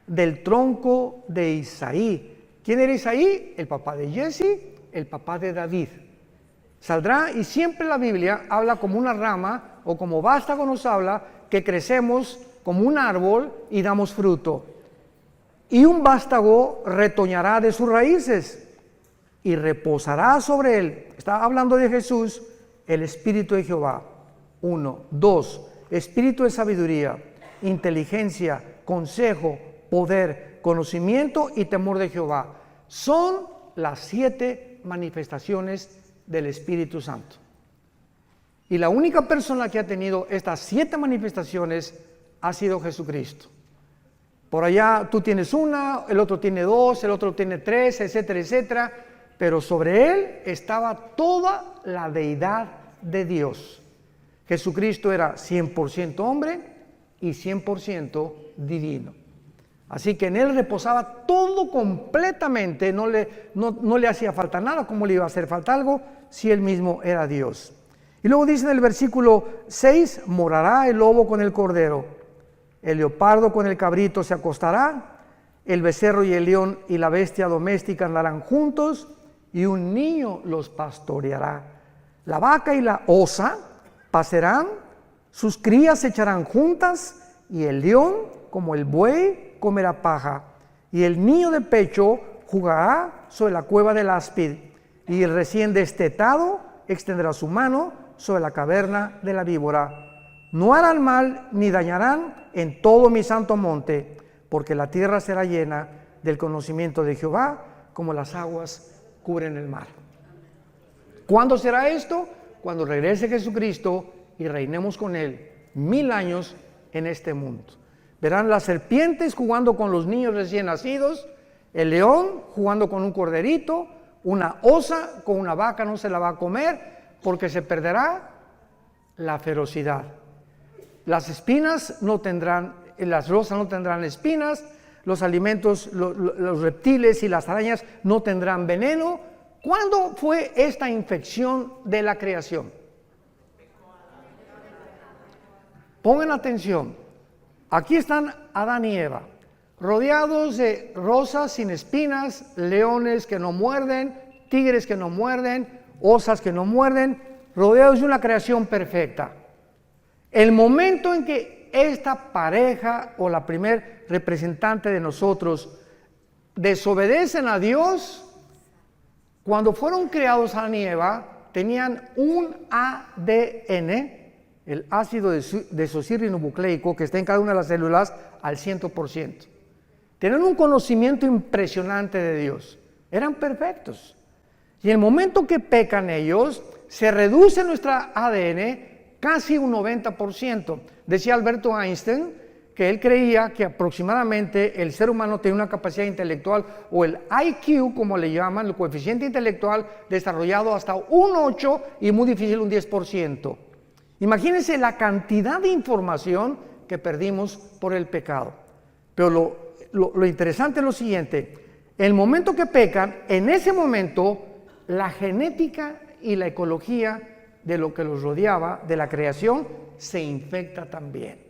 del tronco de Isaí. ¿Quién era Isaí? El papá de Jesse, el papá de David. Saldrá, y siempre la Biblia habla como una rama, o como vástago nos habla, que crecemos como un árbol y damos fruto. Y un vástago retoñará de sus raíces y reposará sobre él. Está hablando de Jesús, el Espíritu de Jehová. 1, 2, Espíritu de sabiduría, inteligencia, consejo, poder, conocimiento y temor de Jehová. Son las 7 manifestaciones del Espíritu Santo. Y la única persona que ha tenido estas 7 manifestaciones ha sido Jesucristo. Por allá tú tienes una, el otro tiene 2, el otro tiene 3, etcétera, etcétera. Pero sobre él estaba toda la deidad de Dios. Jesucristo era 100% hombre y 100% divino. Así que en él reposaba todo completamente, no le hacía falta nada. ¿Cómo le iba a hacer falta algo si él mismo era Dios? Y luego dice en el versículo 6, morará el lobo con el cordero, el leopardo con el cabrito se acostará, el becerro y el león y la bestia doméstica andarán juntos, y un niño los pastoreará. La vaca y la osa pasarán, sus crías se echarán juntas, y el león, como el buey, comerá paja, y el niño de pecho jugará sobre la cueva del áspid, y el recién destetado extenderá su mano sobre la caverna de la víbora. No harán mal ni dañarán en todo mi santo monte, porque la tierra será llena del conocimiento de Jehová, como las aguas cubren el mar. ¿Cuándo será esto? Cuando regrese Jesucristo y reinemos con él 1000 años en este mundo. Verán las serpientes jugando con los niños recién nacidos, el león jugando con un corderito, una osa con una vaca no se la va a comer porque se perderá la ferocidad. Las espinas no tendrán, las rosas no tendrán espinas, los alimentos, los reptiles y las arañas no tendrán veneno. ¿Cuándo fue esta infección de la creación? Pongan atención. Aquí están Adán y Eva, rodeados de rosas sin espinas, leones que no muerden, tigres que no muerden, osas que no muerden, rodeados de una creación perfecta. El momento en que esta pareja o la primer representante de nosotros desobedecen a Dios, cuando fueron creados Adán y Eva, tenían un ADN, el ácido desoxirribonucleico, que está en cada una de las células al 100%. Tenían un conocimiento impresionante de Dios. Eran perfectos. Y en el momento que pecan ellos, se reduce nuestra ADN casi un 90%. Decía Alberto Einstein que él creía que aproximadamente el ser humano tiene una capacidad intelectual, o el IQ, como le llaman, el coeficiente intelectual, desarrollado hasta un 8 y muy difícil un 10%. Imagínense la cantidad de información que perdimos por el pecado. Pero lo interesante es lo siguiente: el momento que pecan, en ese momento la genética y la ecología de lo que los rodeaba, de la creación, se infecta también.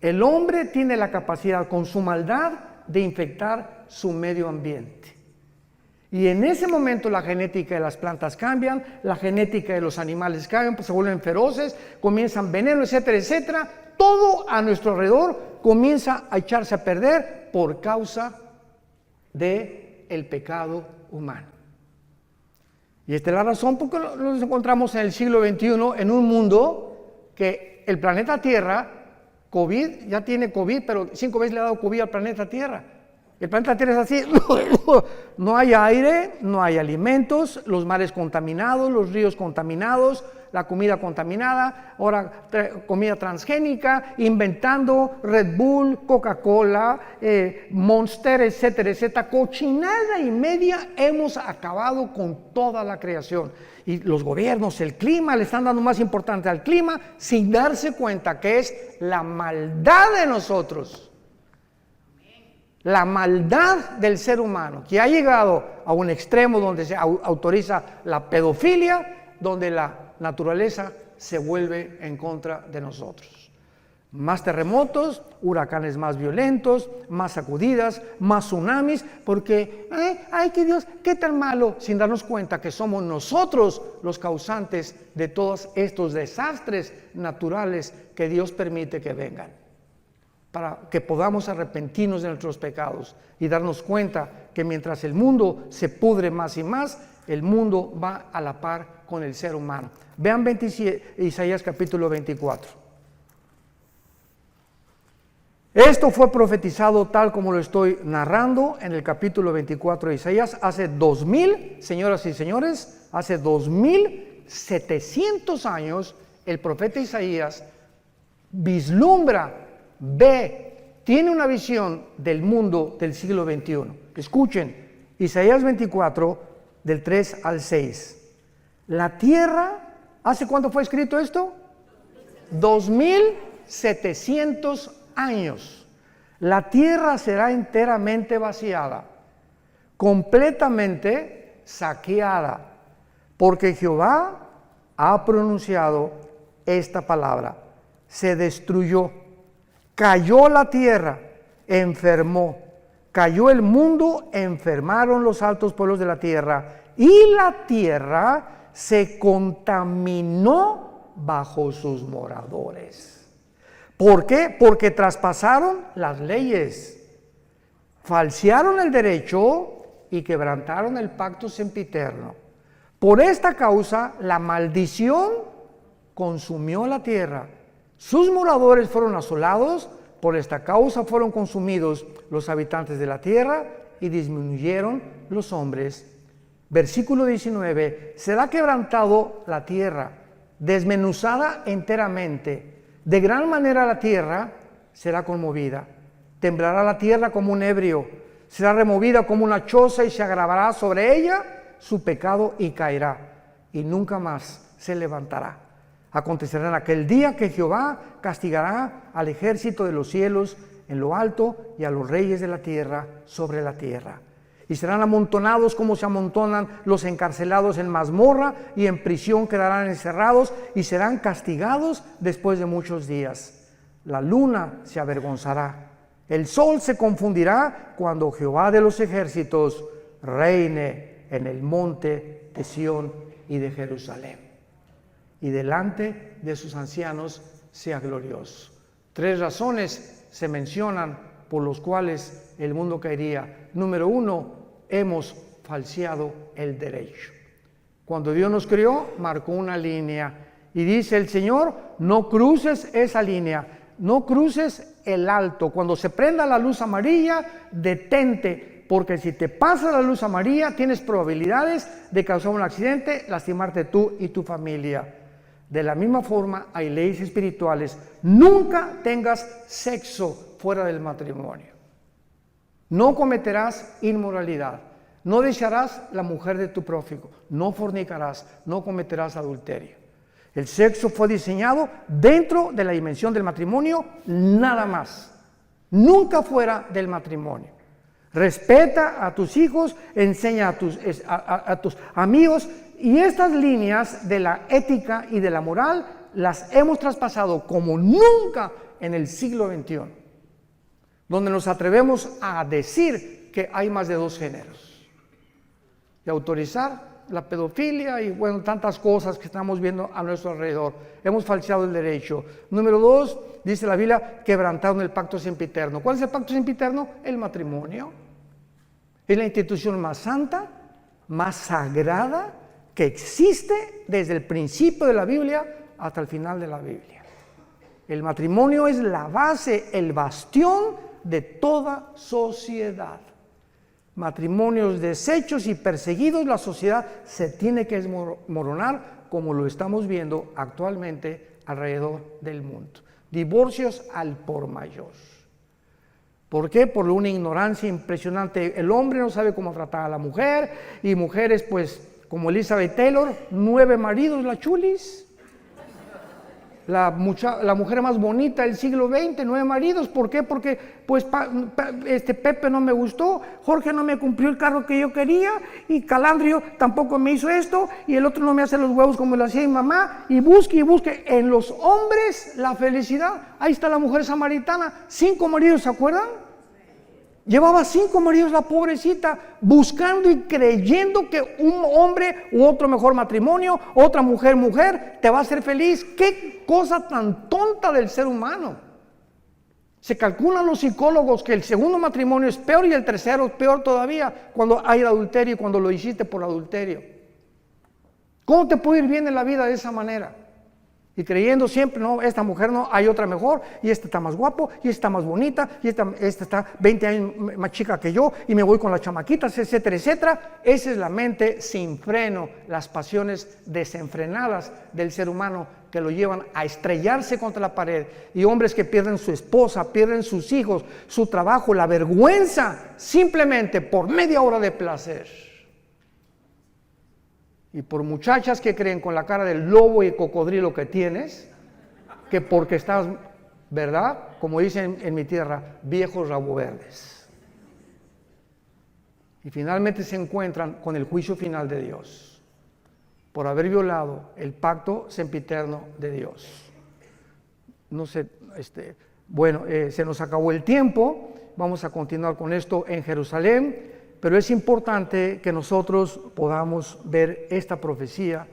El hombre tiene la capacidad con su maldad de infectar su medio ambiente. Y en ese momento la genética de las plantas cambian, la genética de los animales cambian, pues se vuelven feroces, comienzan veneno, etcétera, etcétera. Todo a nuestro alrededor comienza a echarse a perder por causa del pecado humano. Y esta es la razón por la que nos encontramos en el siglo XXI en un mundo que el planeta Tierra, COVID, ya tiene COVID, pero 5 veces le ha dado COVID al planeta Tierra. El planeta Tierra es así, no hay aire, no hay alimentos, los mares contaminados, los ríos contaminados, la comida contaminada, ahora comida transgénica, inventando Red Bull, Coca-Cola, Monster, etcétera, etcétera. Cochinada y media hemos acabado con toda la creación. Y los gobiernos, el clima, le están dando más importancia al clima sin darse cuenta que es la maldad de nosotros. La maldad del ser humano, que ha llegado a un extremo donde se autoriza la pedofilia, donde la naturaleza se vuelve en contra de nosotros. Más terremotos, huracanes más violentos, más sacudidas, más tsunamis, porque, ay, que Dios, qué tan malo, sin darnos cuenta que somos nosotros los causantes de todos estos desastres naturales que Dios permite que vengan, para que podamos arrepentirnos de nuestros pecados y darnos cuenta que mientras el mundo se pudre más y más, el mundo va a la par con el ser humano. Vean Isaías capítulo 24. Esto fue profetizado tal como lo estoy narrando en el capítulo 24 de Isaías hace 2000, señoras y señores, hace 2700 años el profeta Isaías vislumbra, ve, tiene una visión del mundo del siglo XXI. Escuchen, Isaías 24, del 3 al 6. La tierra, ¿hace cuánto fue escrito esto? 2700 años. La tierra será enteramente vaciada, completamente saqueada, porque Jehová ha pronunciado esta palabra. Se destruyó, cayó la tierra, enfermó, cayó el mundo, enfermaron los altos pueblos de la tierra, y la tierra se contaminó bajo sus moradores. ¿Por qué? Porque traspasaron las leyes, falsearon el derecho y quebrantaron el pacto sempiterno. Por esta causa, la maldición consumió la tierra. Sus moradores fueron asolados, por esta causa fueron consumidos los habitantes de la tierra y disminuyeron los hombres. Versículo 19, será quebrantado la tierra, desmenuzada enteramente, de gran manera la tierra será conmovida. Temblará la tierra como un ebrio, será removida como una choza y se agravará sobre ella su pecado y caerá, y nunca más se levantará. Acontecerá en aquel día que Jehová castigará al ejército de los cielos en lo alto y a los reyes de la tierra sobre la tierra. Y serán amontonados como se amontonan los encarcelados en mazmorra, y en prisión quedarán encerrados y serán castigados después de muchos días. La luna se avergonzará, el sol se confundirá cuando Jehová de los ejércitos reine en el monte de Sión y de Jerusalén, y delante de sus ancianos sea glorioso. 3 razones se mencionan por los cuales el mundo caería. Número 1, hemos falseado el derecho. Cuando Dios nos creó, marcó una línea y dice el Señor: no cruces esa línea, no cruces el alto. Cuando se prenda la luz amarilla, detente, porque si te pasa la luz amarilla, tienes probabilidades de causar un accidente, lastimarte tú y tu familia. De la misma forma, hay leyes espirituales. Nunca tengas sexo fuera del matrimonio. No cometerás inmoralidad. No desearás la mujer de tu prójimo. No fornicarás. No cometerás adulterio. El sexo fue diseñado dentro de la dimensión del matrimonio, nada más. Nunca fuera del matrimonio. Respeta a tus hijos, enseña a tus amigos, y estas líneas de la ética y de la moral las hemos traspasado como nunca en el siglo XXI, donde nos atrevemos a decir que hay más de 2 géneros y autorizar la pedofilia y bueno, tantas cosas que estamos viendo a nuestro alrededor. Hemos falseado el derecho. Número 2, dice la Biblia, quebrantaron el pacto sempiterno. ¿Cuál es el pacto sempiterno? El matrimonio. Es la institución más santa, más sagrada que existe desde el principio de la Biblia hasta el final de la Biblia. El matrimonio es la base, el bastión de toda sociedad. Matrimonios deshechos y perseguidos, la sociedad se tiene que desmoronar, como lo estamos viendo actualmente alrededor del mundo. Divorcios al por mayor. ¿Por qué? Por una ignorancia impresionante. El hombre no sabe cómo tratar a la mujer, y mujeres pues como Elizabeth Taylor, 9 maridos la chulis. La mujer más bonita del siglo XX, 9 maridos. ¿Por qué? Porque pues Pepe no me gustó, Jorge no me cumplió el carro que yo quería, y Calandrio tampoco me hizo esto, y el otro no me hace los huevos como lo hacía mi mamá, y busque en los hombres la felicidad. Ahí está la mujer samaritana, 5 maridos, ¿se acuerdan? Llevaba 5 maridos la pobrecita, buscando y creyendo que un hombre u otro mejor matrimonio, otra mujer, te va a hacer feliz. ¡Qué cosa tan tonta del ser humano! Se calculan los psicólogos que el segundo matrimonio es peor y el tercero es peor todavía cuando hay adulterio y cuando lo hiciste por adulterio. ¿Cómo te puede ir bien en la vida de esa manera? Y creyendo siempre, no, esta mujer no, hay otra mejor, y esta está más guapo, y esta está más bonita, y esta está 20 años más chica que yo, y me voy con las chamaquitas, etcétera, etcétera. Esa es la mente sin freno, las pasiones desenfrenadas del ser humano que lo llevan a estrellarse contra la pared, y hombres que pierden su esposa, pierden sus hijos, su trabajo, la vergüenza, simplemente por media hora de placer. Y por muchachas que creen con la cara del lobo y cocodrilo que tienes, que porque estás, ¿verdad? Como dicen en mi tierra, viejos rabo verdes. Y finalmente se encuentran con el juicio final de Dios, por haber violado el pacto sempiterno de Dios. No sé, se nos acabó el tiempo, vamos a continuar con esto en Jerusalén. Pero es importante que nosotros podamos ver esta profecía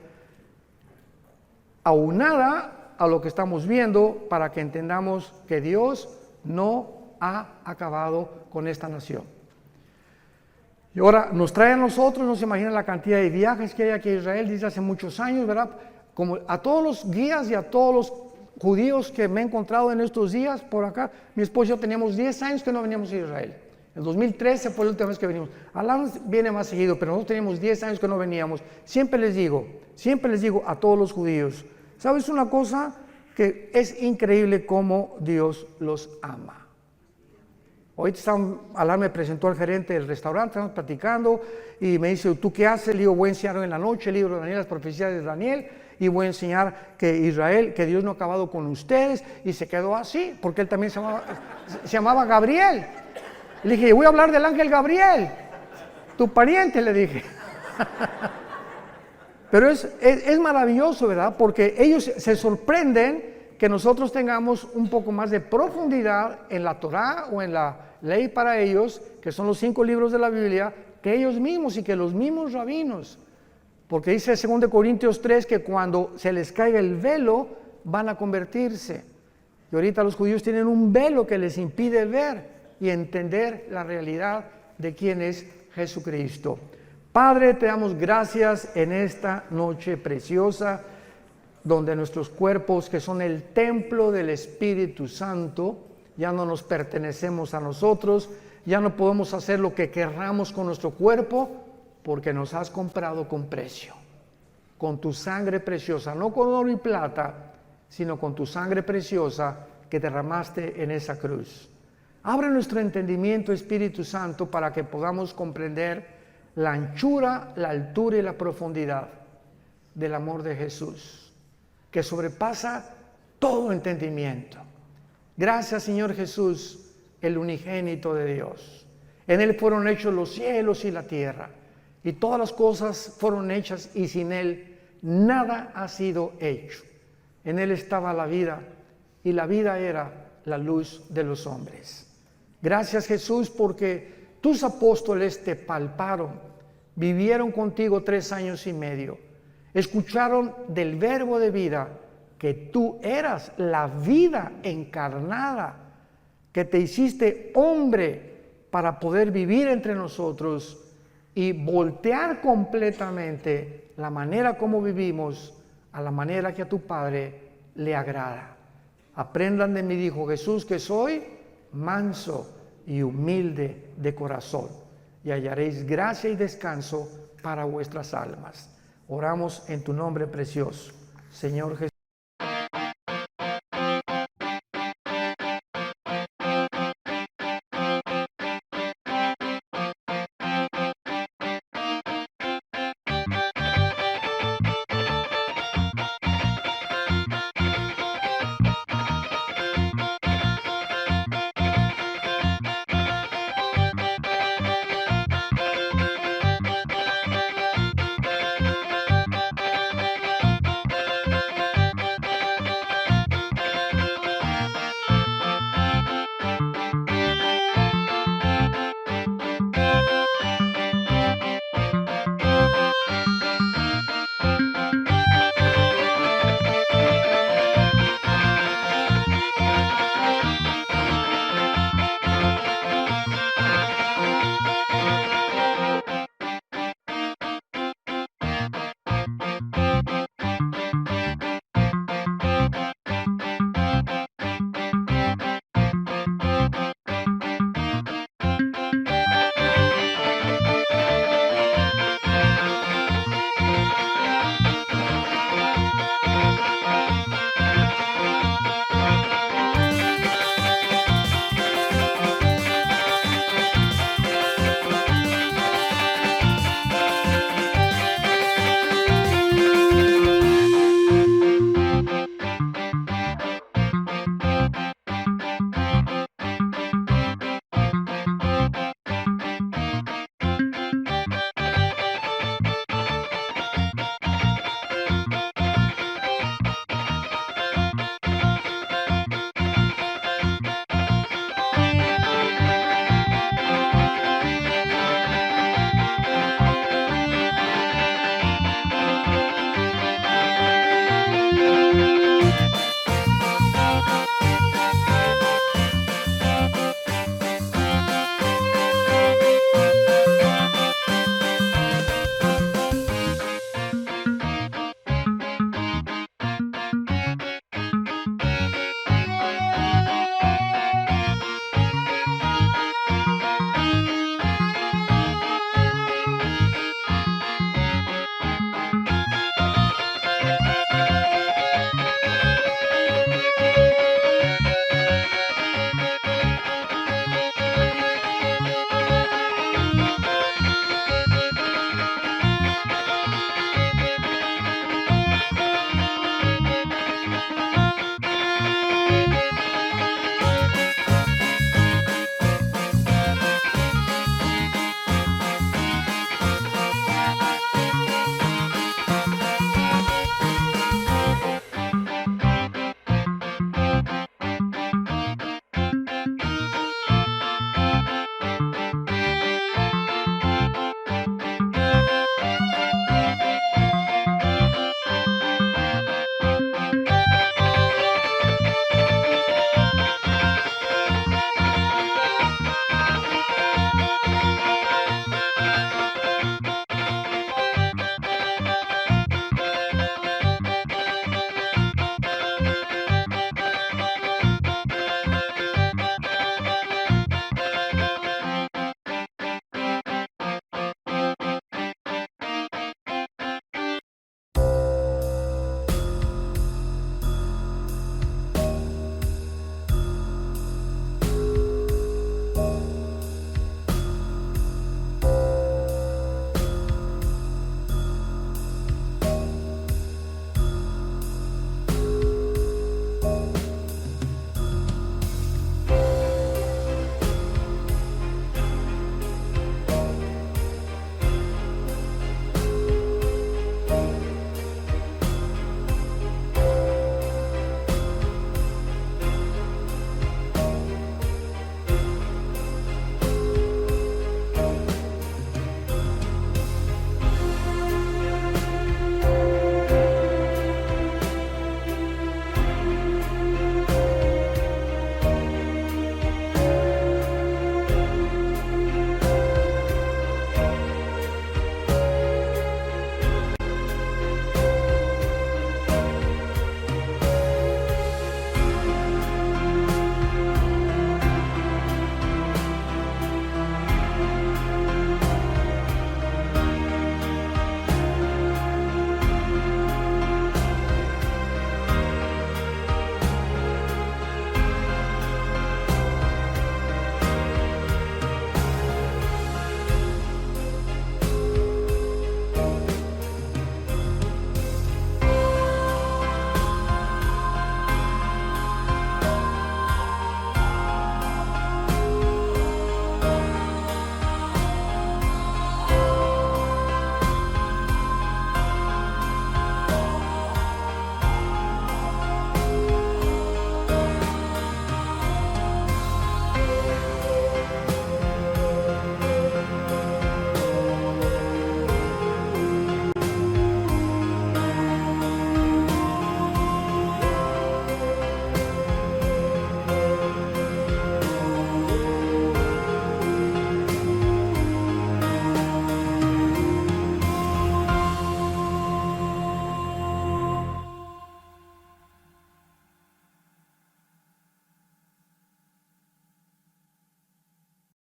aunada a lo que estamos viendo, para que entendamos que Dios no ha acabado con esta nación. Y ahora nos trae a nosotros, no se imaginan la cantidad de viajes que hay aquí a Israel desde hace muchos años, ¿verdad? Como a todos los guías y a todos los judíos que me he encontrado en estos días por acá, mi esposo y yo teníamos 10 años que no veníamos a Israel. En 2013 fue la última vez que venimos. Alan viene más seguido, pero nosotros teníamos 10 años que no veníamos. Siempre les digo a todos los judíos, ¿sabes una cosa? que es increíble cómo Dios los ama. Hoy Alan me presentó al gerente del restaurante, estamos platicando y me dice, ¿tú qué haces? Le digo, voy a enseñar hoy en la noche el libro de Daniel, las profecías de Daniel, y voy a enseñar que Israel, que Dios no ha acabado con ustedes, y se quedó así, porque él también se llamaba Gabriel. Le dije, voy a hablar del ángel Gabriel, tu pariente, le dije. Pero es maravilloso, ¿verdad? Porque ellos se sorprenden que nosotros tengamos un poco más de profundidad en la Torá o en la ley para ellos, que son los 5 libros de la Biblia, que ellos mismos y que los mismos rabinos. Porque dice 2 Corintios 3 que cuando se les caiga el velo van a convertirse. Y ahorita los judíos tienen un velo que les impide ver y entender la realidad de quién es Jesucristo. Padre, te damos gracias en esta noche preciosa, donde nuestros cuerpos, que son el templo del Espíritu Santo, ya no nos pertenecemos a nosotros, ya no podemos hacer lo que querramos con nuestro cuerpo, porque nos has comprado con precio, con tu sangre preciosa, no con oro y plata, sino con tu sangre preciosa que derramaste en esa cruz. Abre nuestro entendimiento, Espíritu Santo, para que podamos comprender la anchura, la altura y la profundidad del amor de Jesús, que sobrepasa todo entendimiento. Gracias, Señor Jesús, el unigénito de Dios. En Él fueron hechos los cielos y la tierra, y todas las cosas fueron hechas, y sin Él nada ha sido hecho. En Él estaba la vida, y la vida era la luz de los hombres. Gracias, Jesús, porque tus apóstoles te palparon, vivieron contigo 3 años y medio, escucharon del verbo de vida, que tú eras la vida encarnada, que te hiciste hombre para poder vivir entre nosotros y voltear completamente la manera como vivimos a la manera que a tu Padre le agrada. Aprendan de mí, dijo Jesús, que soy manso y humilde de corazón, y hallaréis gracia y descanso para vuestras almas. Oramos en tu nombre precioso, Señor Jesús.